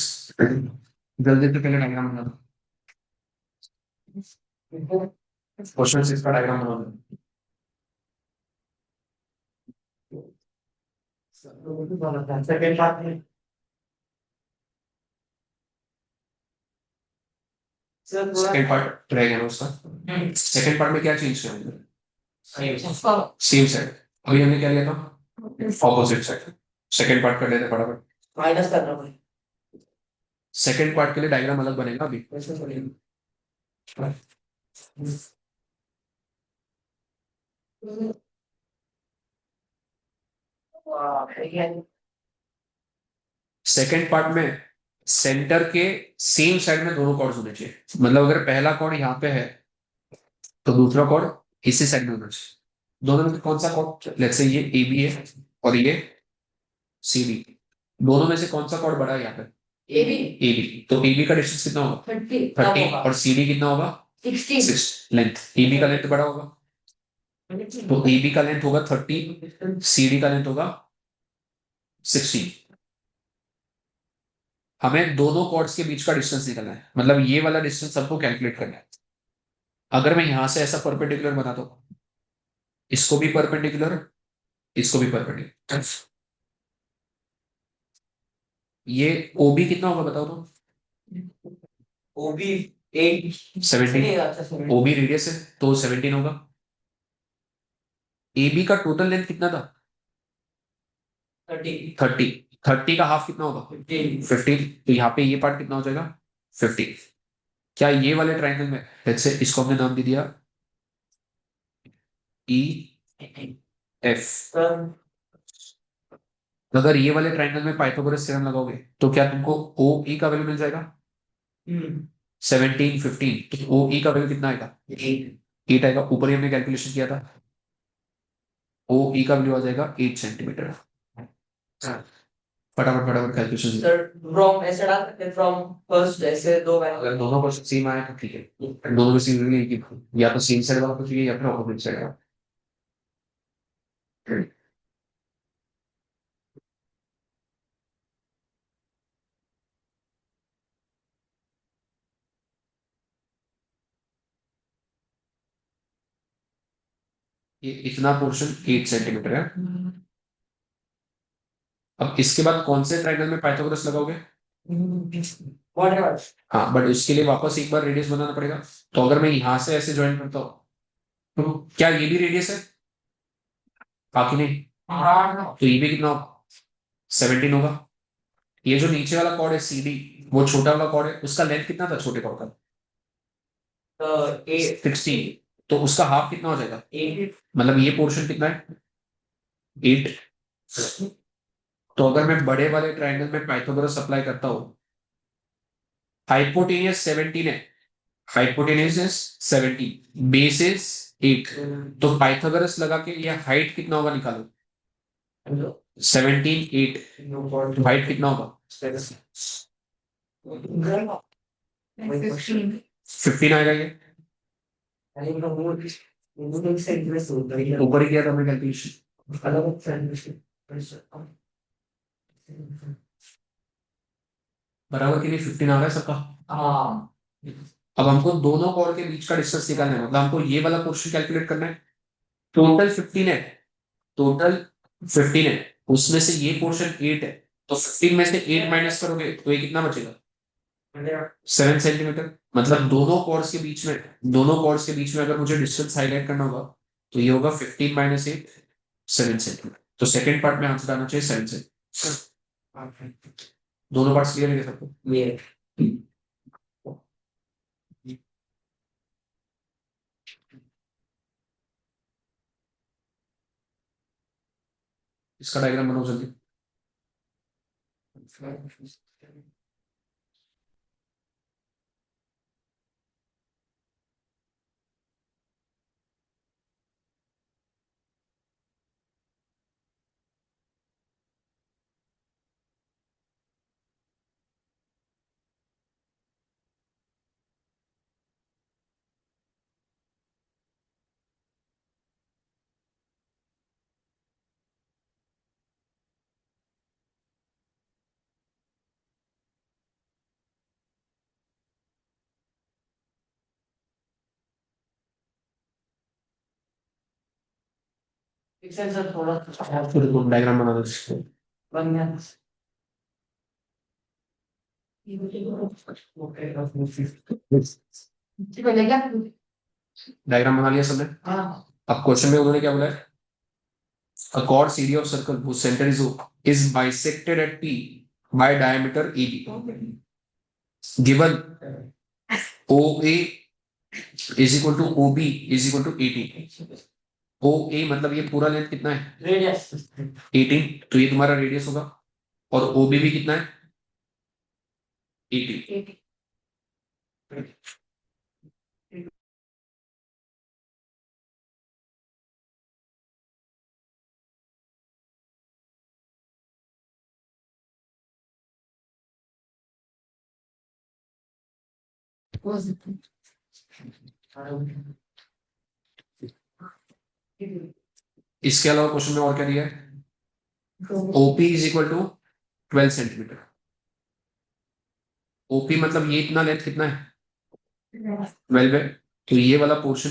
जल्दी से पहले डायग्राम बना दो। क्वेश्चन 6 का डायग्राम बना दो। सेकंड पार्ट में सर पूरा सेकंड पार्ट रह गया ना उसका। सेकंड पार्ट में क्या चेंज किया? Same side. अभी हमने क्या लिया था? Opposite side. सेकंड पार्ट कर लेते फटाफट। माइनस करना पड़ेगा। सेकंड पार्ट के लिए डायग्राम अलग बनेगा अभी। कैसे पड़ेगा? सेकंड पार्ट में सेंटर के सेम साइड में दोनों कॉर्ड्स होने चाहिए। मतलब अगर पहला कॉर्ड यहाँ पे है तो दूसरा कॉर्ड इसी साइड में होना चाहिए। दोनों में कौन सा कॉर्ड? लेट्स से ये ए बी है और ये सी डी। दोनों में से कौन सा कॉर्ड बड़ा है यहाँ पे? A B. A B. तो ए बी का डिस्टेंस कितना होगा? 30। और सी डी कितना होगा? 16। 6। लेंथ ए बी का लेंथ बड़ा होगा तो ए बी का लेंथ होगा 30, सी डी का लेंथ होगा 16। हमें दोनों कॉर्ड्स के बीच का डिस्टेंस निकालना है। मतलब ये वाला डिस्टेंस सबको कैलकुलेट करना है। अगर मैं यहां से ऐसा परपेंडिकुलर बना दो, इसको भी परपेंडिकुलर, इसको भी परपेंडिकुलर, ये ओबी कितना होगा बताओ तो? O B 8। 17। ओबी रेडियस है तो 17 होगा। ए बी का टोटल लेंथ कितना था? 30। 30। 30 का हाफ कितना होगा? 15। तो यहाँ पे ये पार्ट कितना हो जाएगा? 15। क्या ये वाले ट्राइंगल में, लेट्स से इसको हमने नाम दे दिया ई एफ। अगर ये वाले ट्राइंगल में पाइथागोरस थ्योरम लगाओगे तो क्या तुमको ओ ई का वैल्यू मिल जाएगा? 17, 15। तो ओ ई का वैल्यू कितना आएगा? 8 आएगा। ऊपर ही हमने कैलकुलेशन किया था। ओ ई का वैल्यू आ जाएगा 8 सेंटीमीटर। फटाफट फटाफट कैलकुलेशन। सर फ्रॉम ऐसे डाल सकते फ्रॉम फर्स्ट ऐसे दो वैल्यू। अगर दोनों क्वेश्चन सेम आए तो ठीक है। दोनों में सेम एक ही, या तो सेम साइड वाला कुछ चाहिए या फिर ऑपोजिट साइड वाला। ये इतना पोर्शन 8 सेंटीमीटर है। अब इसके बाद कौन से ट्राइंगल में पाइथागोरस लगाओगे? व्हाटएवर। हाँ, बट उसके लिए वापस एक बार रेडियस बनाना पड़ेगा। तो अगर मैं यहां से ऐसे ज्वाइन करता हूँ तो क्या ये भी रेडियस है? बाकी नहीं। तो ये भी कितना होगा? 17 होगा। ये जो नीचे वाला कॉर्ड है सी डी, वो छोटा वाला कॉर्ड है, उसका लेंथ कितना था छोटे कॉर्ड का? 16। तो उसका हाफ कितना हो जाएगा? 8। मतलब ये पोर्शन कितना है? 8। तो अगर मैं बड़े वाले ट्राइंगल में पाइथागोरस अप्लाई करता हूँ, हाइपोटेनियस 17 है, हाइपोटेन्यूज 17, बेस इज 8। तो पाइथागोरस लगा के ये हाइट कितना होगा निकालो। 17, 8। तो हाइट कितना होगा? 15 आएगा ये। ऊपर ही किया था हमने कैलकुलेशन। बराबर के लिए 15 आ रहा है सबका। हाँ। अब हमको दोनों कॉर्ड के बीच का डिस्टेंस निकालना है। मतलब हमको ये वाला पोर्शन कैलकुलेट करना है। टोटल 15 है। टोटल 15 है। उसमें से ये पोर्शन 8 है। तो 15 में से 8 माइनस करोगे तो ये कितना बचेगा? 7 सेंटीमीटर। मतलब दोनों कॉर्ड्स के बीच में अगर मुझे डिस्टेंस हाईलाइट करना होगा तो ये होगा 15 माइनस 8, 7 सेंटीमीटर। तो सेकंड पार्ट में आंसर आना चाहिए 7 सेंटीमीटर। दोनों पार्ट्स क्लियर है सबको? इसका डायग्राम बनाओ जल्दी। पिक्सल सर थोड़ा फिर डायग्राम बना दो। बन गया ठीक है क्या डायग्राम बना लिया सबने। हाँ अब क्वेश्चन में उन्होंने क्या बोला है? A chord CD of circle whose center is O is bisected at P by diameter AB. Given OA is equal to OB is equal to 18. OA मतलब ये पूरा लेंथ कितना है? रेडियस 18, तो ये तुम्हारा रेडियस होगा। और OB भी कितना है? 18। इसके अलावा क्वेश्चन में और क्या दिया है? OP is equal to 12 centimetre. OP मतलब ये इतना लेंथ कितना है? 12 है, तो ये वाला पोर्शन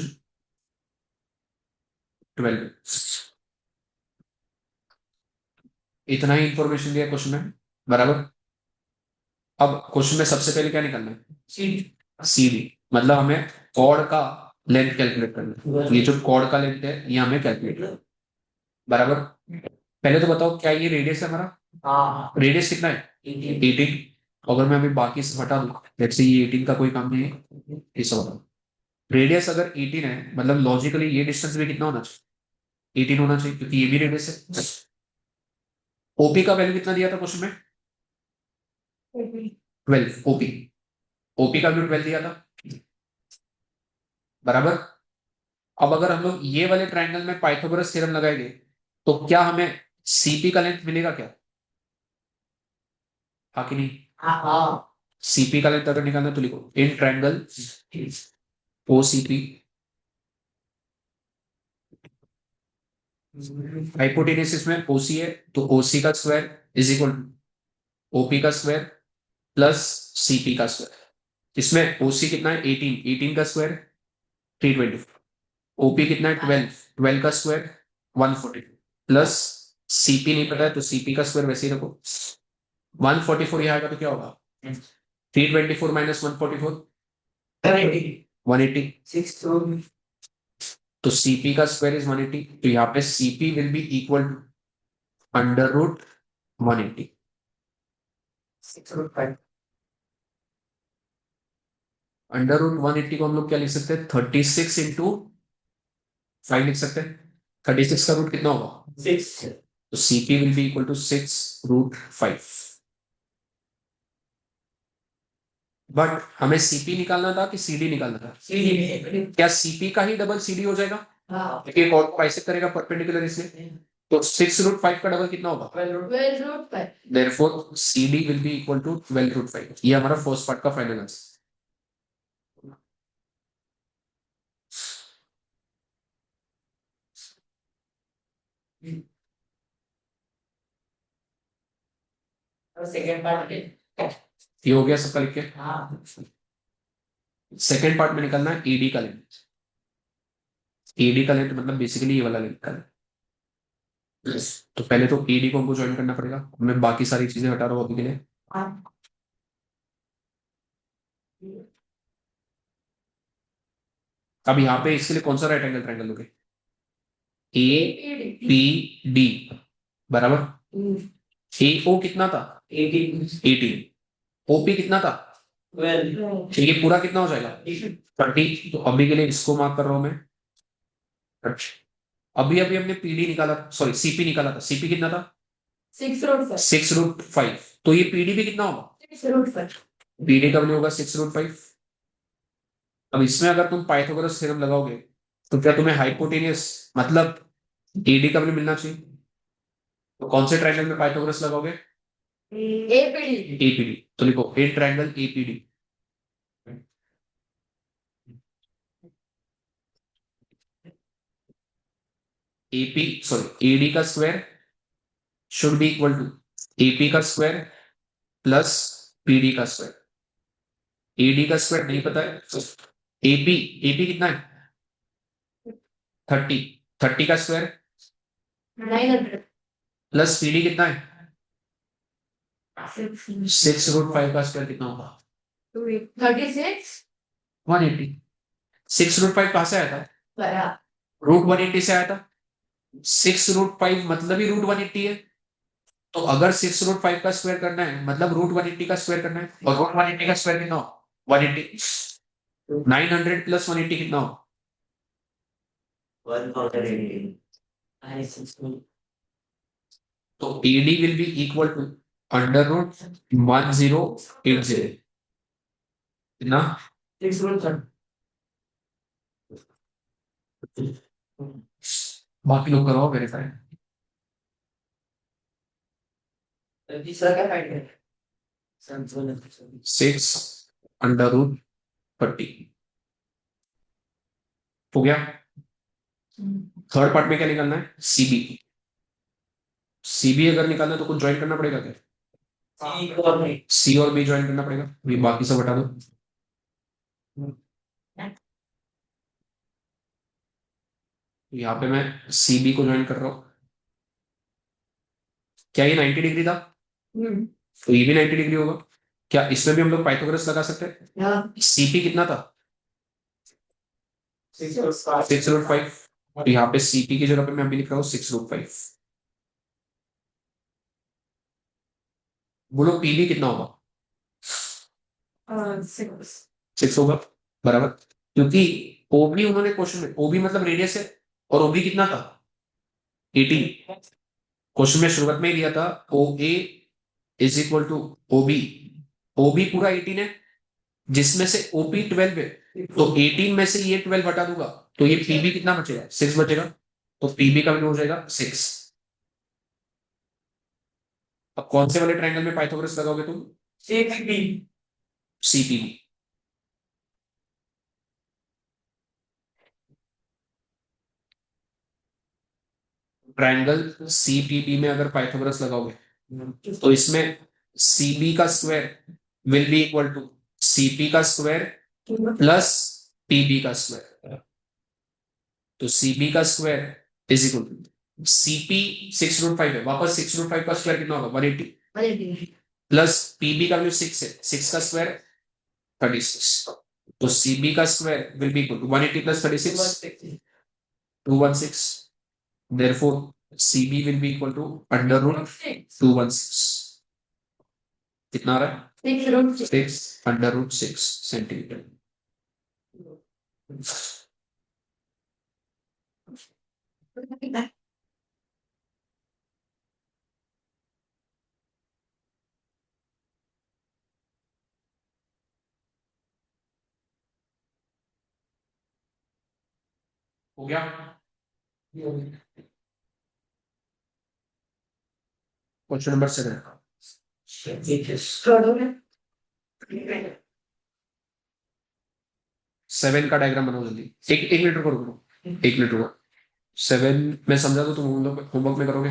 12 है। इतना ही इंफॉर्मेशन दिया क्वेश्चन में, बराबर। अब क्वेश्चन में सबसे पहले क्या निकालना है? सीडी मतलब हमें कॉर्ड का लेंथ कैलकुलेट करना है। ये जो कॉर्ड का लेंथ है ये हमें कैलकुलेट करना है, बराबर। पहले तो बताओ क्या ये रेडियस है हमारा? हाँ रेडियस कितना है? 18। अगर मैं अभी बाकी से हटा दूं, लेट्स से ये 18 का कोई काम नहीं है, ये सब हटा। रेडियस अगर 18 है मतलब लॉजिकली ये डिस्टेंस भी कितना होना चाहिए? 18 होना चाहिए, क्योंकि ये भी रेडियस है। ओपी का वैल्यू कितना दिया था क्वेश्चन में? 12। ओपी ओपी का वैल्यू 12 दिया था, बराबर। अब अगर हम लोग ये वाले ट्रायंगल में पाइथागोरस थ्योरम लगाएंगे तो क्या हमें सीपी का लेंथ मिलेगा क्या? हाँ कि नहीं? हाँ हाँ सीपी का लेंथ अगर निकालना तो लिखो इन ट्रायंगल ओसीपी हाइपोटेन्यूज में ओसी है, तो ओसी का square is equal to OP का स्क्वायर प्लस सीपी का स्क्वायर। इसमें ओसी कितना है? 18। 18 का स्क्वायर 320। ओपी कितना है? 12। 12 का स्क्वायर 140 प्लस सीपी नहीं पता है तो सीपी का स्क्वायर वैसे ही रखो। 144 यहाँ आएगा तो क्या होगा? 324 माइनस 144 180। सिक्स तो सीपी का स्क्वायर इज 180, तो यहाँ पे CP will be equal to under root 180। 6 under root 180 को हम लोग क्या लिख सकते हैं? 36 इंटू 5 लिख सकते हैं। 36 का रूट कितना होगा? 6 तो CP will be equal to 6 root 5। But हमें सीपी निकालना था कि सीडी निकालना था? क्या सीपी का ही डबल सीडी हो जाएगा? हाँ एक और बाइसेक्ट करेगा परपेंडिकुलर इसलिए, तो 6 रूट 5 का डबल कितना होगा? 12 root 5 therefore CD will be equal to 12 root 5। ये हमारा फर्स्ट पार्ट का फाइनल आंसर। और सेकंड पार्ट के ये हो गया सबका लिख के। हाँ सेकेंड पार्ट में निकलना है ईडी का लेंथ। ईडी का लेंथ मतलब बेसिकली ये वाला लेंथ का लेंथ। तो पहले तो ईडी को हमको ज्वाइन करना पड़ेगा। मैं बाकी सारी चीजें हटा रहा हूँ अभी के लिए। हाँ अब यहाँ पे इसके लिए कौन सा राइट एंगल ट्रायंगल लोगे? ए पी डी, बराबर। ए ओ कितना था? 18। ओपी कितना था? 12 ठीक है, पूरा कितना हो जाएगा? 30। तो अभी के लिए इसको मार्क कर रहा हूं मैं। अभी अभी हमने पीडी निकाला, सॉरी सीपी निकाला था। सीपी कितना था? 6 रूट 5 6 रूट 5। तो ये पीडी भी कितना होगा? 6 रूट 5 पीडी का वैल्यू होगा 6 रूट 5। अब इसमें अगर तुम पाइथागोरस थ्योरम लगाओगे तो क्या तुम्हें हाइपोटेनियस मतलब ईडी का वैल्यू मिलना चाहिए? तो कौन से ट्रायंगल में पाइथागोरस लगाओगे? APD APD. तो लिखो a triangle APD. AP sorry AD का square should be equal to AP का स्क्वायर प्लस पीडी का स्क्वायर। एडी का स्क्वायर नहीं पता है, एपी एपी कितना है? 30। 30 का स्क्वायर 900 प्लस पीडी कितना है 6 रूट 5 का स्क्वायर कितना होगा 36 180 6 रूट 5 कहां से आया था बड़ा रूट 180 से आया था 6 रूट 5 मतलब ही रूट 180 है तो अगर 6 रूट 5 का स्क्वायर करना है मतलब रूट 180 का स्क्वायर करना है और रूट 180 का स्क्वायर कितना हो 180 900 प्लस 180 कितना हो 1080 तो AD will be equal to under root 1080 कितना 6 बाकी लोग करो वेरीफाई तीसरा क्या फाइंड है 6 अंडर रूट 30 हो गया थर्ड पार्ट में क्या निकालना है सीबी सीबी अगर निकालना है तो कुछ ज्वाइन करना पड़ेगा क्या सी और बी ज्वाइन करना पड़ेगा भी बाकी सब हटा दो यहाँ पे मैं सीबी को ज्वाइन कर रहा हूँ क्या ये 90 डिग्री था तो ये भी 90 डिग्री होगा क्या इसमें भी हम लोग पाइथागोरस लगा सकते हैं सीपी कितना था 6 रूट 5 तो यहाँ पे सीपी की जगह पे मैं अभी लिख रहा हूँ 6 रूट 5 बोलो पीबी कितना होगा 6 होगा बराबर क्योंकि ओबी उन्होंने क्वेश्चन में ओबी मतलब रेडियस है और ओबी कितना था 18 क्वेश्चन में शुरुआत में ही दिया था ओ ए इज इक्वल टू ओबी ओबी पूरा 18 है जिसमें से ओपी 12 है तो 18 में से ये 12 हटा दूंगा तो ये पीबी कितना बचेगा 6 बचेगा तो पीबी का वैल्यू हो जाएगा 6 अब कौन से वाले ट्रायंगल में पाइथागोरस लगाओगे तुम सीपीबी ट्रायंगल सीपीबी में अगर पाइथागोरस लगाओगे तो इसमें सीबी का square will be equal to CP का स्क्वायर प्लस पीबी का स्क्वायर तो सीबी का square is equal to CP 6 root 5 है वापस 6 रूट 5 का स्क्वायर कितना होगा 180 प्लस पीबी का वैल्यू 6 है 6 का स्क्वायर 36 तो सीबी का square will be equal to 180 plus 36 216 therefore CB will be equal to under root 216 कितना आ रहा है 6 अंडर रूट 6 सेंटीमीटर हो गया क्वेश्चन नंबर 7 7 का डायग्राम बनाओ जल्दी एक मिनट रुको रुको एक मिनट रुको 7 में समझा दो तुम होमवर्क में करोगे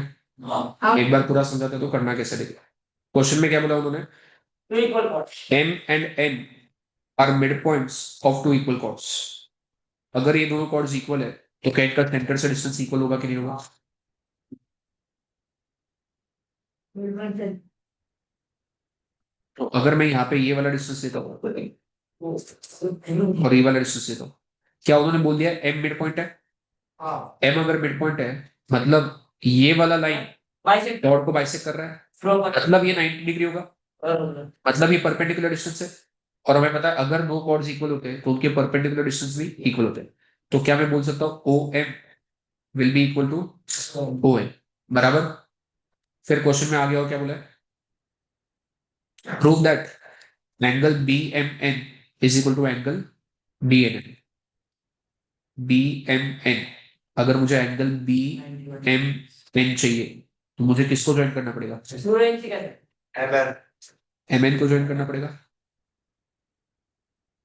एक बार पूरा समझाते तो करना कैसे देखेगा क्वेश्चन में क्या बोला उन्होंने M and N are midpoints of two equal chords अगर ये दोनों chords इक्वल है तो क्या इनका सेंटर से डिस्टेंस इक्वल होगा कि नहीं होगा तो अगर मैं यहाँ पे ये वाला डिस्टेंस लेता हूँ और ये वाला डिस्टेंस लेता हूँ क्या उन्होंने बोल दिया एम मिड पॉइंट है एम अगर मिड पॉइंट है मतलब ये वाला लाइन डॉट को बाइसेक्ट कर रहा है मतलब ये 90 डिग्री होगा मतलब ये परपेंडिकुलर डिस्टेंस है और हमें पता है अगर दो कॉर्ड्स इक्वल होते हैं तो उनके परपेंडिकुलर डिस्टेंस भी इक्वल होते हैं तो क्या मैं बोल सकता हूँ O M will be equal to O M बराबर फिर क्वेश्चन में आ गया हो क्या बोला prove that angle B M N is equal to angle B N N B M N अगर मुझे एंगल बी एम एन चाहिए तो मुझे किसको ज्वाइन करना पड़ेगा एम एन को ज्वाइन करना पड़ेगा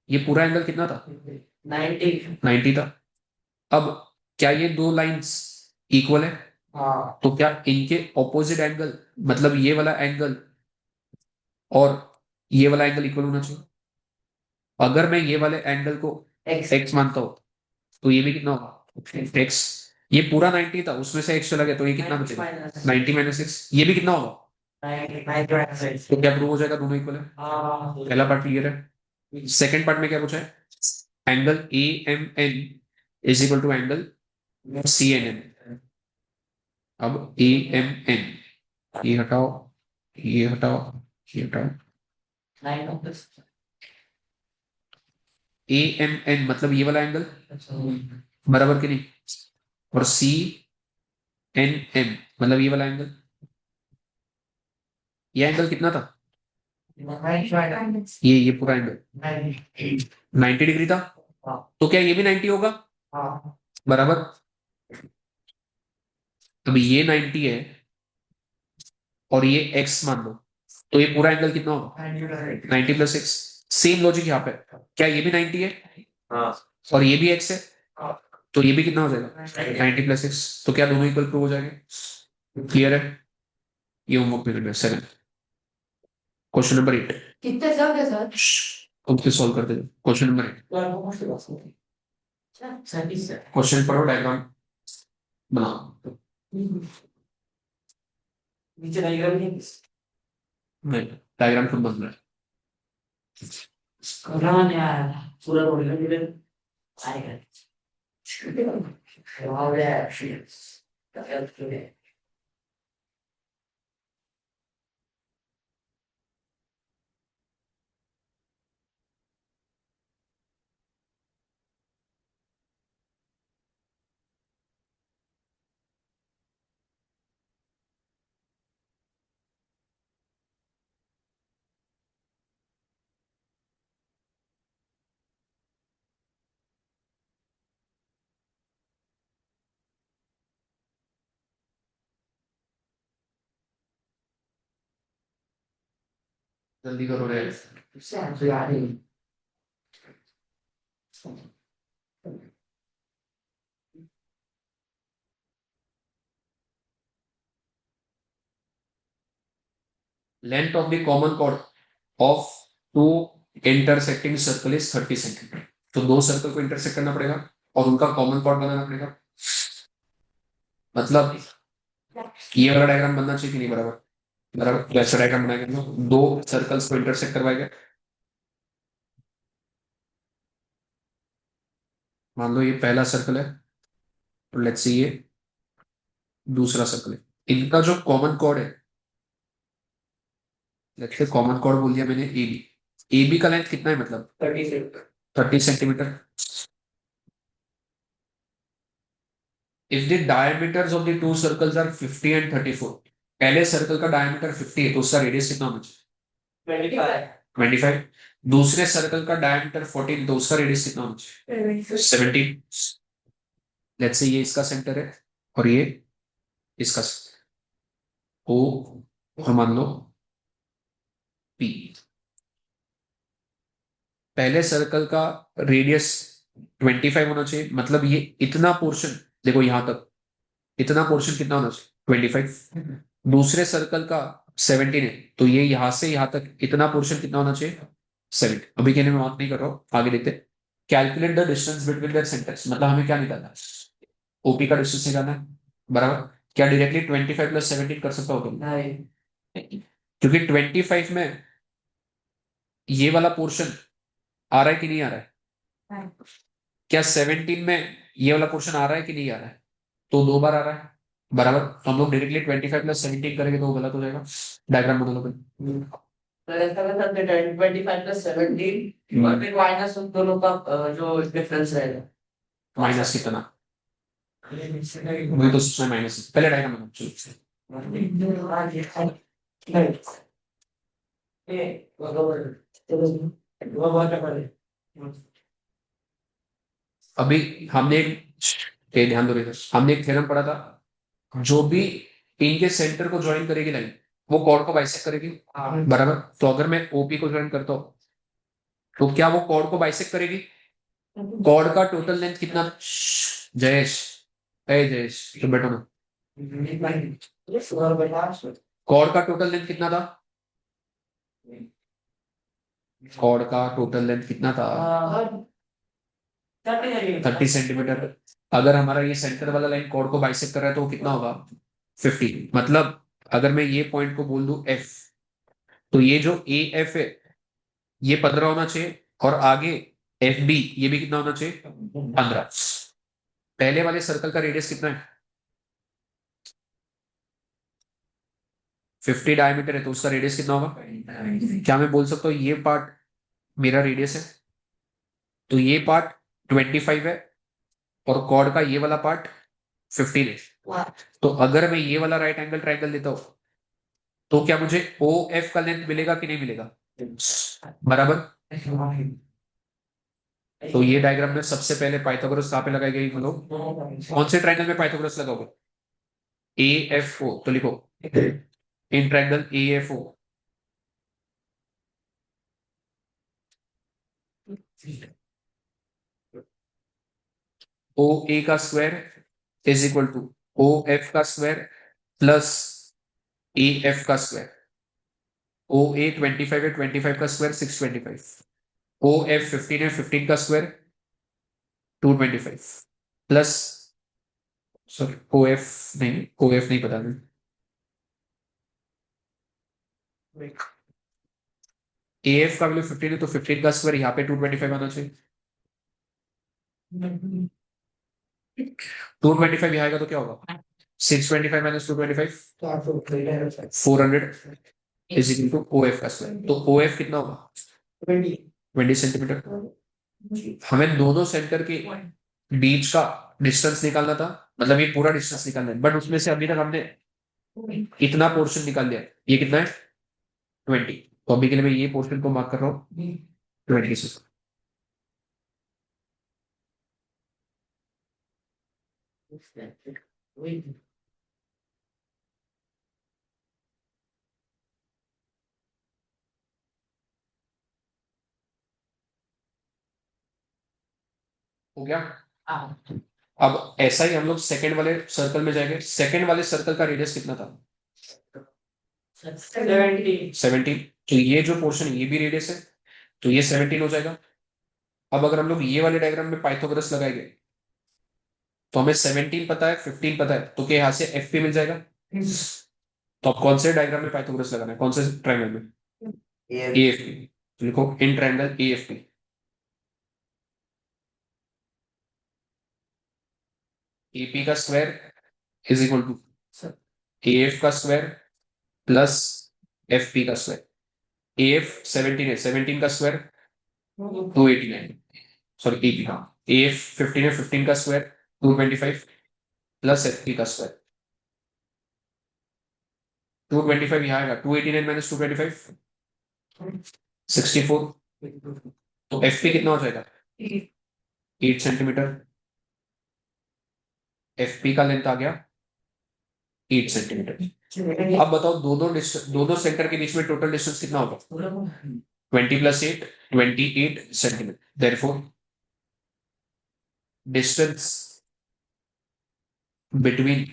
ये पूरा एंगल कितना था 90 था अब क्या ये दो लाइंस इक्वल है तो क्या इनके ऑपोजिट एंगल मतलब ये वाला एंगल और ये वाला एंगल इक्वल होना चाहिए अगर मैं ये वाले एंगल को एक्स मानता हूं तो ये भी कितना होगा एक्स ये पूरा 90 था, उसमें से x चला गया, तो ये कितना बचेगा? 90 माइनस एक्स। ये भी कितना होगा? तो क्या प्रूव हो जाएगा, दोनों इक्वल है? पहला पार्ट क्लियर है। सेकंड पार्ट में क्या पूछा है? Angle A M N is equal to angle C N N. अब ए एम एन, ये हटाओ, ये हटाओ, ये हटाओ, ए एम एन मतलब ये वाला एंगल, बराबर कि नहीं? और सी एन एम मतलब ये वाला एंगल, ये एंगल कितना था? ये पूरा एंगल 90 डिग्री था। तो क्या ये भी 90 होगा? बराबर। अब ये 90 है और ये x मान लो, तो ये पूरा एंगल कितना होगा? 90 प्लस एक्स। सेम लॉजिक यहाँ पे, क्या ये भी 90 है? और ये भी x है, तो ये भी कितना हो जाएगा? 90 प्लस एक्स। तो क्या दोनों इक्वल प्रूव हो जाएंगे? क्लियर है? ये होमवर्क पीरियड है, सेवन। क्वेश्चन नंबर 8 कितने सब है सर? ओके, सॉल्व कर दे। क्वेश्चन नंबर 8, क्वेश्चन पढ़ो, डायग्राम बनाओ। नीचे डायग्राम नहीं, डायग्राम खुद बन रहा है। कहाँ यार, पूरा रोड है आएगा। वाह यार, जल्दी करो रे। Length of the common chord of two intersecting circle is 30 centimetre. तो दो सर्कल को इंटरसेक्ट करना पड़ेगा और उनका कॉमन कॉर्ड बनाना पड़ेगा। मतलब ये वाला डायग्राम बनना चाहिए कि नहीं? बराबर बराबर। वैसा डायग्राम बनाएंगे हम लोग, दो सर्कल्स को इंटरसेक्ट करवाएंगे। मान लो ये पहला सर्कल है, और लेट्स सी ये दूसरा सर्कल है। इनका जो कॉमन कॉर्ड है, लेट्स से कॉमन कॉर्ड बोल दिया मैंने ए बी। ए बी का लेंथ कितना है, मतलब 30 centimetre. If the diameters of the two circles are 50 and 34, पहले सर्कल का डायमीटर 50 है तो उसका रेडियस कितना होना चाहिए? 25। दूसरे सर्कल का डायमीटर 14 तो उसका रेडियस कितना होना चाहिए? 17। लेट्स से ये इसका सेंटर है और ये इसका ओ, और मान लो पी। पहले सर्कल का रेडियस 25 होना चाहिए, मतलब ये इतना पोर्शन, देखो यहां तक इतना पोर्शन कितना होना चाहिए? 25। दूसरे सर्कल का 17 है, तो ये यहां से यहां तक इतना पोर्शन कितना होना चाहिए? 7। अभी कहने में बात नहीं कर रहा हूं, आगे देखते। Calculate the distance between their centres, मतलब हमें क्या निकालना है? ओपी का डिस्टेंस निकालना है। बराबर। क्या डायरेक्टली 25 प्लस 17 कर सकता हो तुम? क्योंकि 25 में ये वाला पोर्शन आ रहा है कि नहीं आ रहा है? क्या 17 में ये वाला पोर्शन आ रहा है कि नहीं आ रहा है? तो दो बार आ रहा है। बराबर। तो हम लोग डायरेक्टली 25 प्लस 17 करेंगे तो वो गलत हो जाएगा। डायग्राम बना लो फिर। तो ऐसा कर सकते हैं 25 प्लस 17 और फिर माइनस उन दोनों का जो डिफरेंस रहेगा। माइनस कितना? वही तो उसमें माइनस, पहले डायग्राम बना चलो। अभी हमने ध्यान दो इधर, हमने एक थ्योरम पढ़ा था, जो भी इनके सेंटर को ज्वाइन करेगी लाइन, वो कॉर्ड को बाइसेक्ट करेगी। बराबर। तो अगर मैं ओपी को ज्वाइन करता हूं, तो क्या वो कॉर्ड को बाइसेक्ट करेगी? कॉर्ड का टोटल लेंथ कितना? जयेश, अरे जयेश तो बैठो ना। कॉर्ड का टोटल लेंथ कितना था? कॉर्ड का टोटल लेंथ कितना था? 30 सेंटीमीटर। अगर हमारा ये सेंटर वाला लाइन कॉर्ड को बाइसेक्ट कर रहा है तो वो कितना होगा? 50। मतलब अगर मैं ये पॉइंट को बोल दूं एफ, तो ये जो ए एफ है ये 15 होना चाहिए, और आगे एफ बी ये भी कितना होना चाहिए? 15। पहले वाले सर्कल का रेडियस कितना है? 50 डायमीटर है, तो उसका रेडियस कितना होगा? क्या मैं बोल सकता हूँ ये पार्ट मेरा रेडियस है, तो ये पार्ट 25 है, और कॉर्ड का ये वाला पार्ट 15 है। तो अगर मैं ये वाला राइट एंगल ट्राइंगल लेता हूं, तो क्या मुझे ओ एफ का लेंथ मिलेगा कि नहीं मिलेगा? बराबर। तो ये डायग्राम में सबसे पहले पाइथागोरस कहां पे लगाई गई बोलो? कौन से ट्राइंगल में पाइथागोरस लगाओगे? ए एफ ओ, तो लिखो in triangle A F O, O A का square is equal to O F का स्क्वायर प्लस ए एफ का स्क्वायर। ओ ए 25 है, 25 का स्क्वायर 625। ओ एफ 15 है, 15 का square 225 plus, sorry O F नहीं, ओ एफ नहीं पता नहीं, ए एफ का वैल्यू 15 है, तो 15 का स्क्वायर यहाँ पे 225 आना चाहिए। 225 यहाँ आएगा तो क्या होगा? 625 minus 225 400 is equal to O F का स्क्वायर। तो ओ एफ कितना होगा? 20 सेंटीमीटर। हमें दोनों सेंटर के बीच का डिस्टेंस निकालना था, मतलब ये पूरा डिस्टेंस निकालना है, बट उसमें से अभी तक हमने इतना पोर्शन निकाल लिया। ये कितना है? 20। तो अभी के लिए मैं ये पोर्शन को मार्क कर रहा हूँ 20 से। हो गया। अब ऐसा ही हम लोग सेकंड वाले सर्कल में जाएंगे। सेकंड वाले सर्कल का रेडियस कितना था? 17। तो ये जो पोर्शन ये भी रेडियस है, तो ये 17 हो जाएगा। अब अगर हम लोग ये वाले डायग्राम में पाइथागोरस लगाएंगे, तो हमें 17 पता है, 15 पता है, तो क्या यहाँ से एफ पी मिल जाएगा? तो अब कौन से डायग्राम में पाइथागोरस लगाना है, कौन से ट्रायंगल में? A F P. तो लिखो in triangle A F P. AP का square is equal to A F का स्क्वायर प्लस एफ पी का स्क्वायर। ए एफ 17 है, 17 का स्क्वायर 289, सॉरी एपी, हाँ। ए एफ 15 है, 15 का स्क्वायर 225 प्लस एफ पी का स्क्वायर। 225 यहाँ आएगा, 289 माइनस 225 64। तो एफ पी कितना हो जाएगा? 8 सेंटीमीटर। एफ पी का लेंथ आ गया 8 सेंटीमीटर। अब बताओ दोनों सेंटर के बीच में टोटल डिस्टेंस कितना होगा? 20 plus 8 28 centimetre. Therefore distance between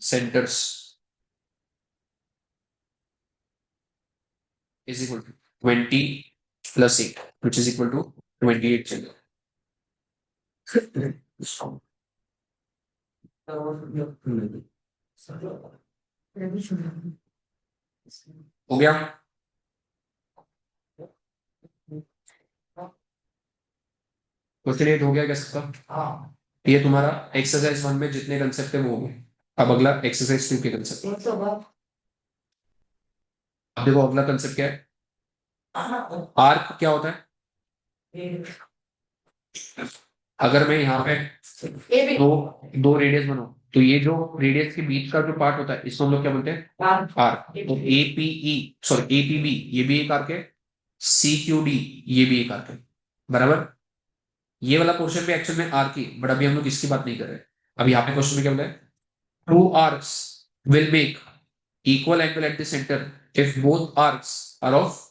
centres is equal to 20 plus 8, which is equal to 28 centimeter. हो गया। क्वेश्चन 8 हो गया क्या सबका? ये तुम्हारा एक्सरसाइज 1 में जितने कंसेप्ट है वो हो गए। अब अगला एक्सरसाइज 2 के कंसेप्ट। अब देखो अगला कंसेप्ट क्या है? आर्क क्या होता है? अगर मैं यहाँ पे दो दो रेडियस बनाऊं, तो ये जो रेडियस के बीच का जो पार्ट होता है इसको हम लोग क्या बोलते हैं? आर्क। तो एपीई, सॉरी एपीबी ये भी एक आर्क है, सी क्यू डी ये भी एक आर्क है, बराबर। ये वाला पोर्शन भी एक्चुअल में आर्क ही, बट अभी हम लोग इसकी बात नहीं कर रहे। अब यहाँ पे क्वेश्चन में क्या बोला है? Two arcs will make equal angle at the centre if both arcs are of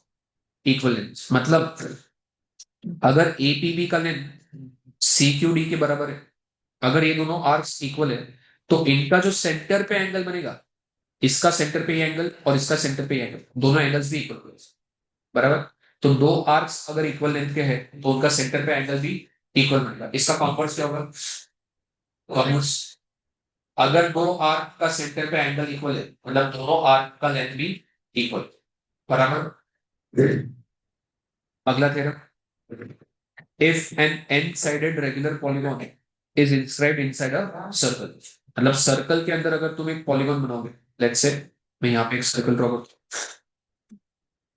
equal length. मतलब अगर एपीबी का लेंथ सी क्यू डी के बराबर है, अगर ये दोनों आर्क्स इक्वल है, तो इनका जो सेंटर पे एंगल बनेगा, इसका सेंटर पे एंगल और इसका सेंटर पे एंगल, दोनों एंगल्स भी इक्वल होंगे, बराबर। तो दो आर्क्स अगर इक्वल लेंथ के हैं तो उनका सेंटर पे एंगल भी इक्वल बनेगा। इसका कॉन्वर्स क्या होगा? कॉन्वर्स, अगर दो आर्क का सेंटर पे एंगल इक्वल है मतलब दोनों आर्क का लेंथ भी इक्वल, बराबर। अगला theorem, if an n-sided regular polygon is inscribed inside a circle, मतलब सर्कल के अंदर अगर तुम एक पॉलीगॉन बनाओगे, लेट्स से मैं यहाँ पे एक सर्कल ड्रॉ करता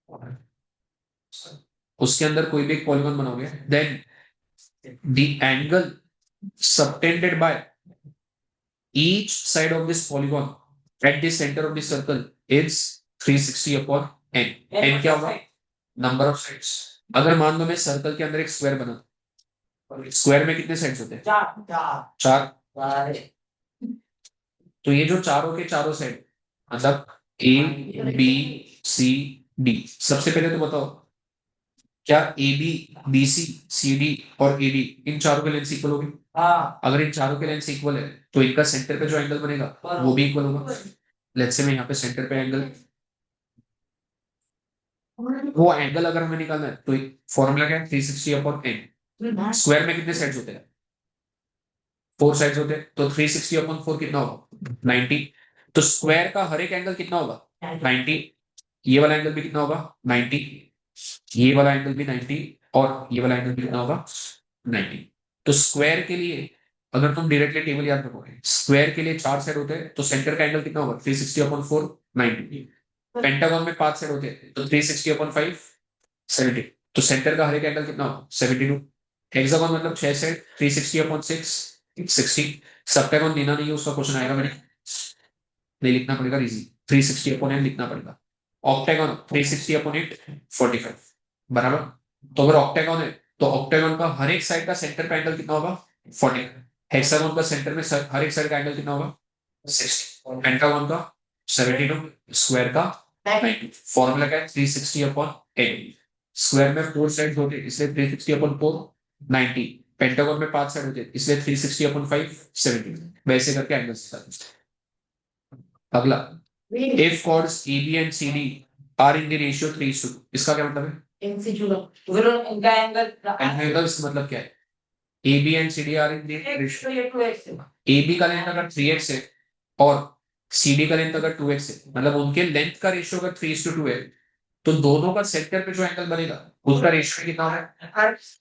हूँ, उसके अंदर कोई भी एक पॉलीगॉन बनाओगे, then the angle subtended by each side of this polygon at the center of the circle is 360 upon n। n क्या होगा? Number of sides. अगर मान लो मैं सर्कल के अंदर एक स्क्वायर बना, स्क्वायर में कितने साइड्स होते हैं? चार। तो ये जो चारों के चारों साइड मतलब ए बी सी डी, सबसे पहले तो बताओ क्या A B B C C D और ए डी इन चारों के लेंथ इक्वल होगी? अगर इन चारों के लेंथ इक्वल है तो इनका सेंटर पे जो एंगल बनेगा वो भी इक्वल होगा। लेट्स से मैं यहाँ पे सेंटर पे एंगल, वो एंगल अगर हमें निकालना है तो फॉर्मूला क्या है? 360 अपॉन एन। स्क्वायर में कितने साइड्स होते हैं? 4 साइड्स होते हैं, तो 360 अपॉन 4 कितना होगा? 90। तो स्क्वायर का हर एक एंगल कितना होगा? 90। ये वाला एंगल भी कितना होगा? 90। ये वाला एंगल भी 90 और ये वाला एंगल भी कितना होगा? 90। तो स्क्वायर के लिए अगर तुम डायरेक्टली टेबल याद रखोगे, स्क्वायर के लिए 4 साइड होते हैं तो सेंटर का एंगल कितना होगा? 360 अपॉन 4, 90। पेंटागन में 5 साइड होते हैं तो 360 अपॉन 5, 70। तो सेंटर का हर एक एंगल कितना होगा? 72। हेक्सागन मतलब 6 साइड, 360 अपॉन 6, 60। सप्टागन देना नहीं है, उसका क्वेश्चन आएगा मैंने नहीं लिखना पड़ेगा, इजी 360 अपॉन एन लिखना पड़ेगा। ऑक्टेगन 360 अपॉन 8, 45, बराबर। तो अगर ऑक्टेगन है तो ऑक्टेगन का हर एक साइड का सेंटर का एंगल कितना होगा? 40। हेक्सागन का सेंटर में हर एक साइड का एंगल कितना होगा? 60। पेंटागन का 72, स्क्वायर का 90। फॉर्मूला क्या है? 360 अपॉन एन। स्क्वायर में 4 साइड होते हैं इसलिए 360 अपॉन 4, 90। पेंटागन में 5 साइड होते हैं इसलिए 360 अपॉन 5, 70। वैसे करके एंगल्स। अगला, if chords AB and CD are in the ratio 3:2, इसका क्या मतलब है? इनका एंगल एंगल इसका मतलब क्या है? AB and CD are in the ratio, AB का लेंथ अगर 3x है और CD का लेंथ अगर 2x है, मतलब उनके लेंथ का रेशियो अगर 3:2 है, तो दोनों का सेंटर पे जो एंगल बनेगा उसका रेशियो कितना है?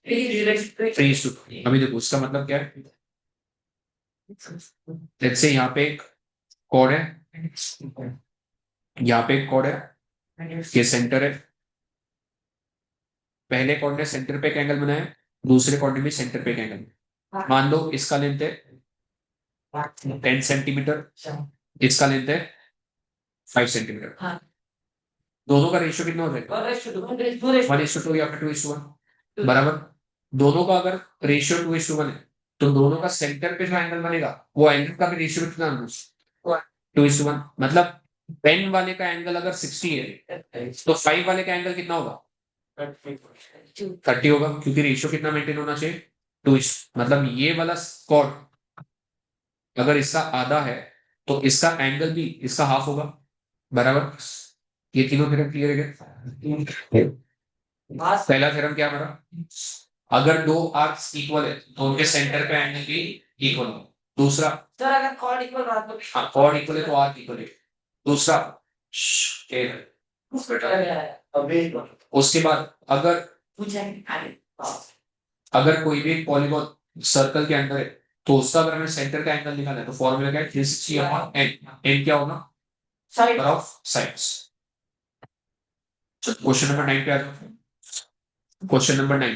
3:2। अभी देखो उसका मतलब क्या है? लेट्स से यहाँ पे एक कॉर्ड है, यहाँ पे एक कॉर्ड है, ये सेंटर है। पहले कॉर्ड ने सेंटर पे एक एंगल बनाया, दूसरे कॉर्ड ने भी सेंटर पे एक एंगल। मान लो इसका लेंथ है 10 सेंटीमीटर, इसका लेंथ है 5 सेंटीमीटर। दोनों का रेशियो कितना हो जाएगा? 1:2 या फिर 2:1, बराबर। दोनों का अगर रेशियो 2:1 है तो दोनों का सेंटर पे जो एंगल बनेगा वो एंगल का भी रेशियो कितना होगा? 2:1। मतलब 10 वाले का एंगल अगर 60 है तो 5 वाले का एंगल कितना होगा? 30 होगा, क्योंकि रेशियो कितना मेंटेन होना चाहिए? 2। मतलब ये वाला कॉर्ड अगर इसका आधा है तो इसका एंगल भी इसका हाफ होगा, बराबर। ये तीनों थ्योरम क्लियर है? पहला थ्योरम क्या हमारा? अगर दो आर्क्स इक्वल है तो उनके सेंटर पे एंगल भी इक्वल हो। दूसरा, सर अगर कॉर्ड इक्वल रहा तो हाँ कॉर्ड इक्वल है तो आर्क इक्वल है। दूसरा, अभी उसके बाद अगर कोई भी पॉलीगॉन सर्कल के अंदर है तो उसका अगर हमें सेंटर का एंगल निकालना है तो फॉर्मूला क्या है? 360 अपॉन एन। एन क्या होगा? Number of sides. Question number 9 पे आ जाओ। क्वेश्चन नंबर 9,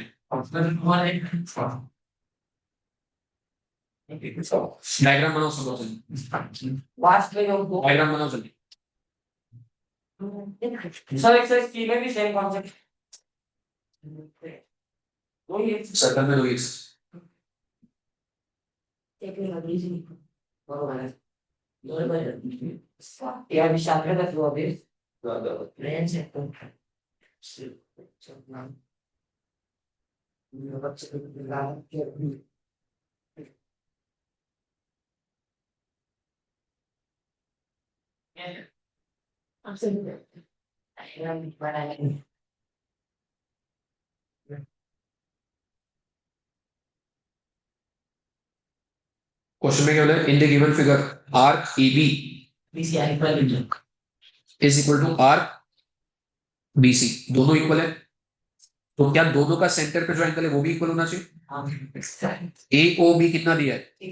डायग्राम बनाओ सब लोग जल्दी। डायग्राम बनाओ जल्दी। सर एक्सरसाइज सी में भी सेम कॉन्सेप्ट वही है। सर्कल में दो एक्स, यार विशाल का दस हुआ फिर रेंज है तो आपसे क्वेश्चन में क्या बोला, in the given figure arc A B is equal to arc B C, दोनों इक्वल है, तो क्या दोनों का सेंटर पे जो एंगल है वो भी इक्वल होना चाहिए। ए ओ बी कितना दिया है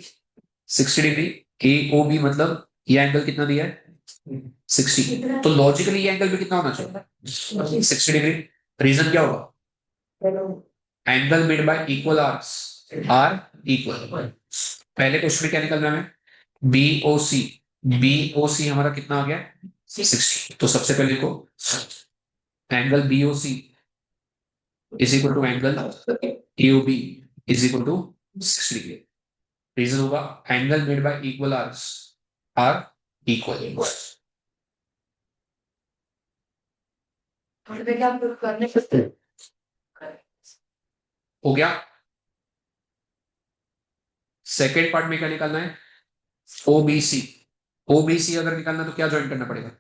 60 डिग्री, ए ओ बी मतलब ये एंगल कितना दिया है 60, तो लॉजिकली ये एंगल भी कितना होना चाहिए 60 डिग्री। रीजन क्या होगा, angle made by equal arcs are equal. पहले क्वेश्चन में क्या निकल रहा है, बी ओ सी, बी ओ सी हमारा कितना आ गया 60, तो सबसे पहले को angle B O C is equal to angle A O B is equal to 60 degree. Reason होगा angle made by equal arcs are equal. हो गया। सेकेंड पार्ट में क्या निकालना है, ओबीसी, ओबीसी अगर निकालना तो क्या ज्वाइन करना पड़ेगा,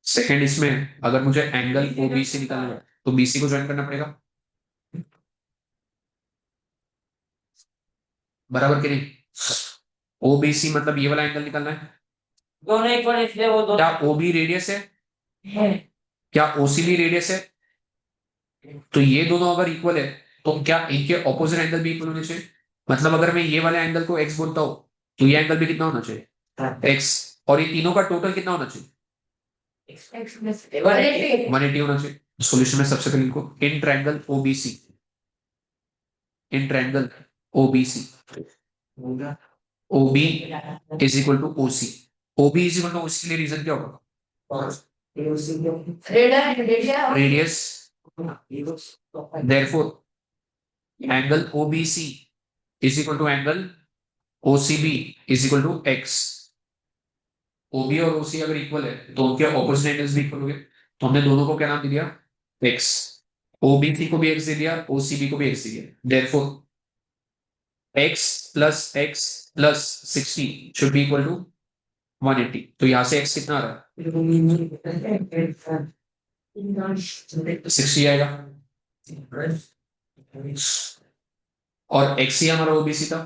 सेकेंड इसमें अगर मुझे एंगल ओबीसी निकालना है तो बीसी को ज्वाइन करना पड़ेगा, बराबर कि नहीं। ओबीसी मतलब ये वाला एंगल निकालना है, दोनों इक्वल इसलिए वो दोनों क्या ओबी रेडियस है, क्या ओसी भी रेडियस है, तो ये दोनों अगर इक्वल है तो क्या इनके ऑपोजिट एंगल भी इक्वल होने चाहिए। मतलब अगर मैं ये वाले एंगल को एक्स बोलता हूं तो ये एंगल भी कितना होना चाहिए एक्स, और ये तीनों का टोटल कितना होना चाहिए 180 होना चाहिए। सॉल्यूशन में सबसे पहले इनको in triangle OBC, in triangle OBC OB is equal to OC, OB is equal to OC के लिए रीजन क्या होगा, radius, therefore angle OBC is equal to angle OCB is equal to x। OB और OC अगर equal है तो उनके opposite angles भी इक्वल हो गए, तो हमने दोनों को क्या नाम दे दिया x, OBC को भी x दे दिया, OCB को भी x दे दिया, therefore x plus 60 should be equal to 180। तो यहां से x कितना आ रहा है 60 आएगा, और x ही हमारा ओबीसी था,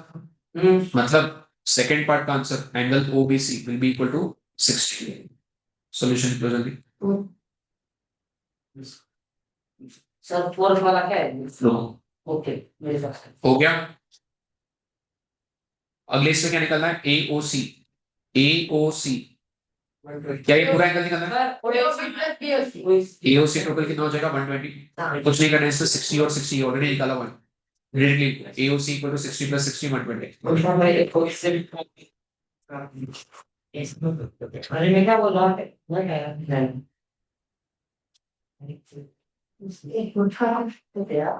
मतलब सेकेंड पार्ट का answer angle OBC will be equal to 60। Solution close जल्दी। सर फोर्थ वाला क्या है नो ओके मेरे पास हो गया। अगले इसमें क्या निकलना है एओसी, एओसी क्या ये पूरा एंगल निकलना है, एओसी टोटल कितना हो जाएगा 120, कुछ नहीं करना है इसमें 60 और 60 ऑलरेडी निकाला हुआ है, directly AOC equal to 60 plus 60 120। अरे मैं क्या बोल रहा है मैं क्या एक उठा तो क्या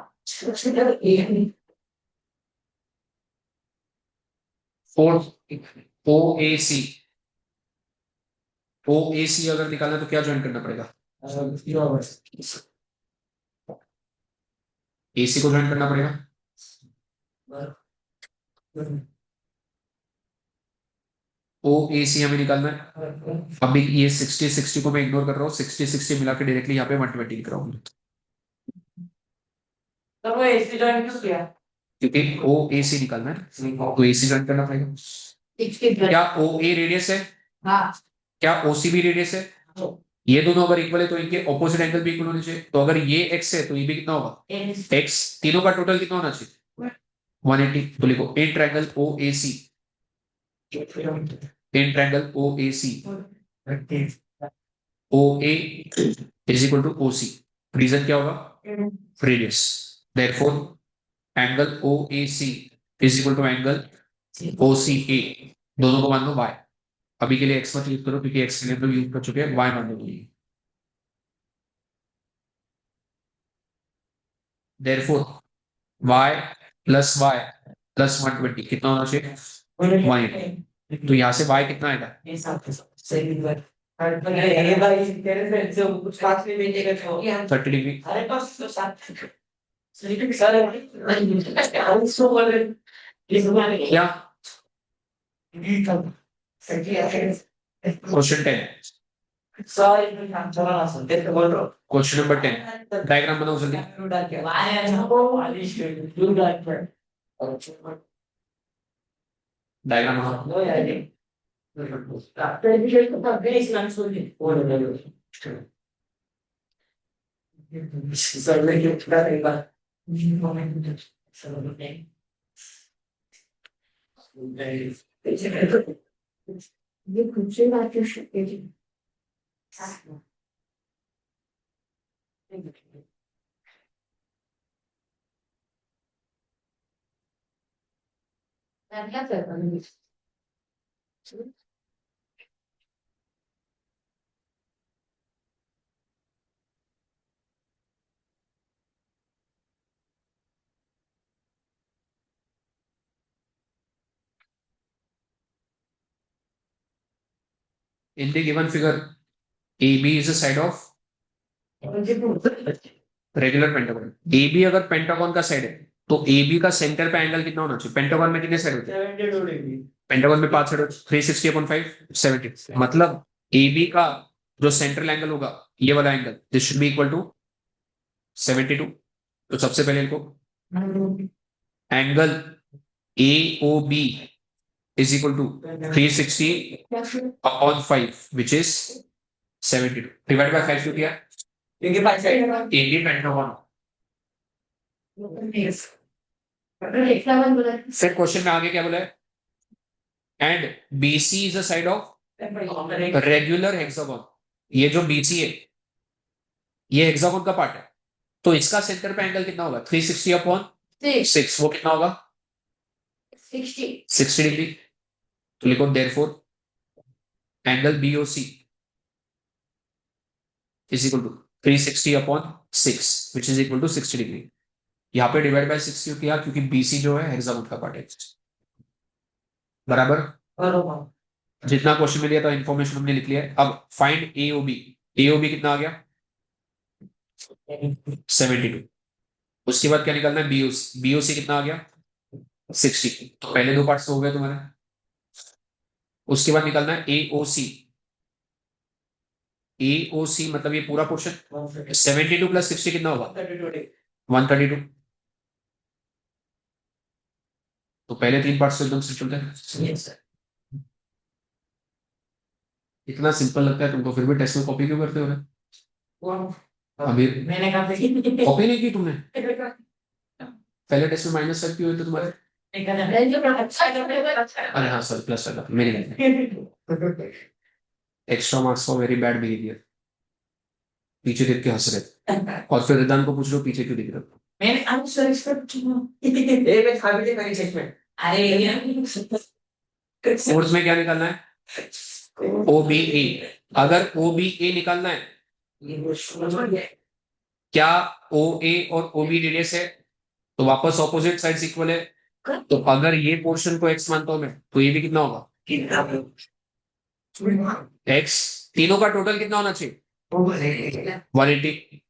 फोर्थ ओएसी, ओएसी अगर निकालना तो क्या ज्वाइन करना पड़ेगा, एसी को ज्वाइन करना पड़ेगा, ओएसी हमें निकालना है। अभी ये 60 60 को मैं इग्नोर कर रहा हूँ, 60 60 मिला के डायरेक्टली यहाँ पे 120 लिख रहा हूँ, तो वो एसी जॉइन क्यों किया क्योंकि ओएसी निकालना है तो एसी ज्वाइन करना पड़ेगा। क्या ओ ए रेडियस है, हाँ क्या ओसी भी रेडियस है, ये दोनों अगर इक्वल है तो इनके ऑपोजिट एंगल भी इक्वल होने चाहिए, तो अगर ये एक्स है तो ये भी कितना होगा एक्स, तीनों का टोटल कितना होना चाहिए 180। तो लिखो in triangle OAC, in triangle OAC OA is equal to OC, reason क्या होगा radius, therefore angle OAC is equal to angle OCA, दोनों को मान लो y, अभी के लिए x मत यूज करो क्योंकि x के लिए तो यूज कर चुके हैं, y मान लो, therefore y plus 120 कितना होना चाहिए 180, तो यहाँ से y कितना आएगा ये भाई तेरे फ्रेंड से कुछ खास नहीं बेटे का हो गया 30 डिग्री। अरे तो साथ सर हम सो बोल रहे इस बारे में क्या क्वेश्चन 10, सॉरी मैं काम चला रहा हूं देख बोल रहा हूं क्वेश्चन नंबर 10 डायग्राम बनाओ जल्दी। वाई है वो वाली स्टूडेंट डू दैट डायग्राम बनाओ। नो यार आफ्टर एजुकेशन तो वेरी स्लाइड्स होगी और सर मैं क्या कर रहा ये खुद से बात कर सकते हैं मैं क्या कर रहा हूँ In the given figure, AB is a side of regular pentagon. AB अगर पेंटागन का साइड है तो AB का सेंटर पे एंगल कितना होना चाहिए? पेंटागन में कितने साइड होते हैं? पेंटागन में 5 साइड होते हैं। 360 अपॉन 5 70। मतलब AB का जो सेंट्रल एंगल होगा ये वाला angle this should be equal to 72। तो सबसे पहले इनको angle AOB is equal to 360 upon 5 which is 72 divided by 5 क्यों किया? क्योंकि 5 साइड AB पेंटागन। फिर क्वेश्चन में आगे क्या बोला है? And BC is a side of regular hexagon. ये जो BC है ये हेक्सागोन का पार्ट है तो इसका सेंटर पे एंगल कितना होगा? 360 अपॉन 6 वो कितना होगा? 60 डिग्री। तो लिखो therefore angle BOC is equal to 360 upon 6 which is equal to 60 degree. यहाँ पे डिवाइड बाय 6 क्यों किया? क्योंकि BC जो है हेक्सागोन का पार्ट है। बराबर। जितना क्वेश्चन में दिया था इंफॉर्मेशन हमने लिख लिया है। अब फाइंड AOB। AOB कितना आ गया? 72। उसके बाद क्या निकालना है? BOC। BOC कितना आ गया? 60। तो पहले दो पार्ट्स हो गए तुम्हारे। उसके बाद निकालना है AOC। AOC मतलब ये पूरा पोर्शन 72 प्लस 60 कितना होगा? 132। तो पहले तीन पार्ट्स एकदम सिंपल थे। इतना सिंपल लगता है तुमको फिर भी टेस्ट में कॉपी क्यों करते हो? अभी मैंने कहा कॉपी नहीं की तुमने? पहले टेस्ट में -5 क्यों हुए थे तुम्हारे? अरे हाँ सॉरी प्लस वाला मेरी गलती। Extra marks for very bad behaviour. पीछे देख के हंस रहे और फिर रिदान को पूछ लो पीछे क्यों दिख रहे हो? मैंने आंसर एक्सपेक्ट ए में खाली मेरी सेगमेंट अरे फोर्थ में क्या निकालना है? OBA। अगर OBA निकालना है क्या OA और OB रेडियस है तो वापस ऑपोजिट साइड्स इक्वल है। तो अगर ये पोर्शन को x मानता हूं मैं तो ये भी कितना होगा? x। तीनों का टोटल कितना होना चाहिए? 180।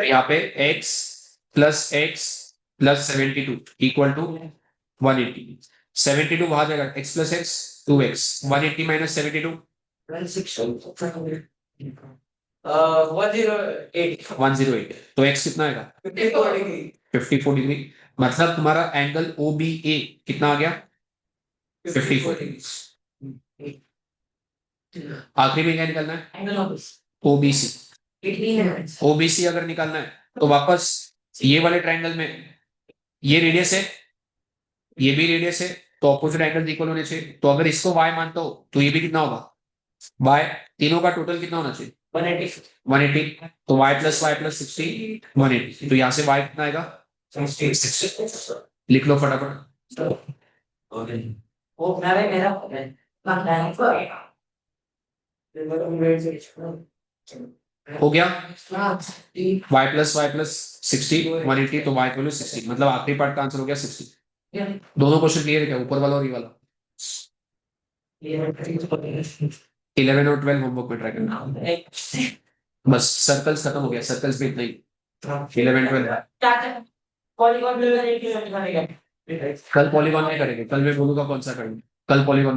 यहाँ पे x plus x plus 72 equal to 180। 72 वहां जाएगा x plus x 2x 180 minus 72 108। तो x कितना आएगा? 54 डिग्री। मतलब तुम्हारा एंगल OBA कितना आ गया? 54 डिग्री। आखिरी में क्या निकालना है? OBC। OBC अगर निकालना है तो वापस ये वाले ट्रायंगल में ये रेडियस है ये भी रेडियस है तो ऑपोजिट एंगल इक्वल होने चाहिए। तो अगर इसको y मानता हो तो ये भी कितना होगा? y। तीनों का टोटल कितना होना चाहिए? 180। तो y प्लस 60 180। तो यहाँ से y कितना आएगा? 60। लिख लो फटाफट। वो मेरा हो गया y प्लस 60 180 तो y इक्वल 60। मतलब आखिरी पार्ट का आंसर हो गया 60। दोनों क्वेश्चन क्लियर है क्या? ऊपर वाला और ये वाला? 11 और 12 होमवर्क में ट्राई करना। बस सर्कल्स खत्म हो गया। सर्कल्स भी इतना ही 11 12। कल पॉलीगॉन नहीं करेंगे। कल मैं बोलूंगा कौन सा करेंगे। कल पॉलीगॉन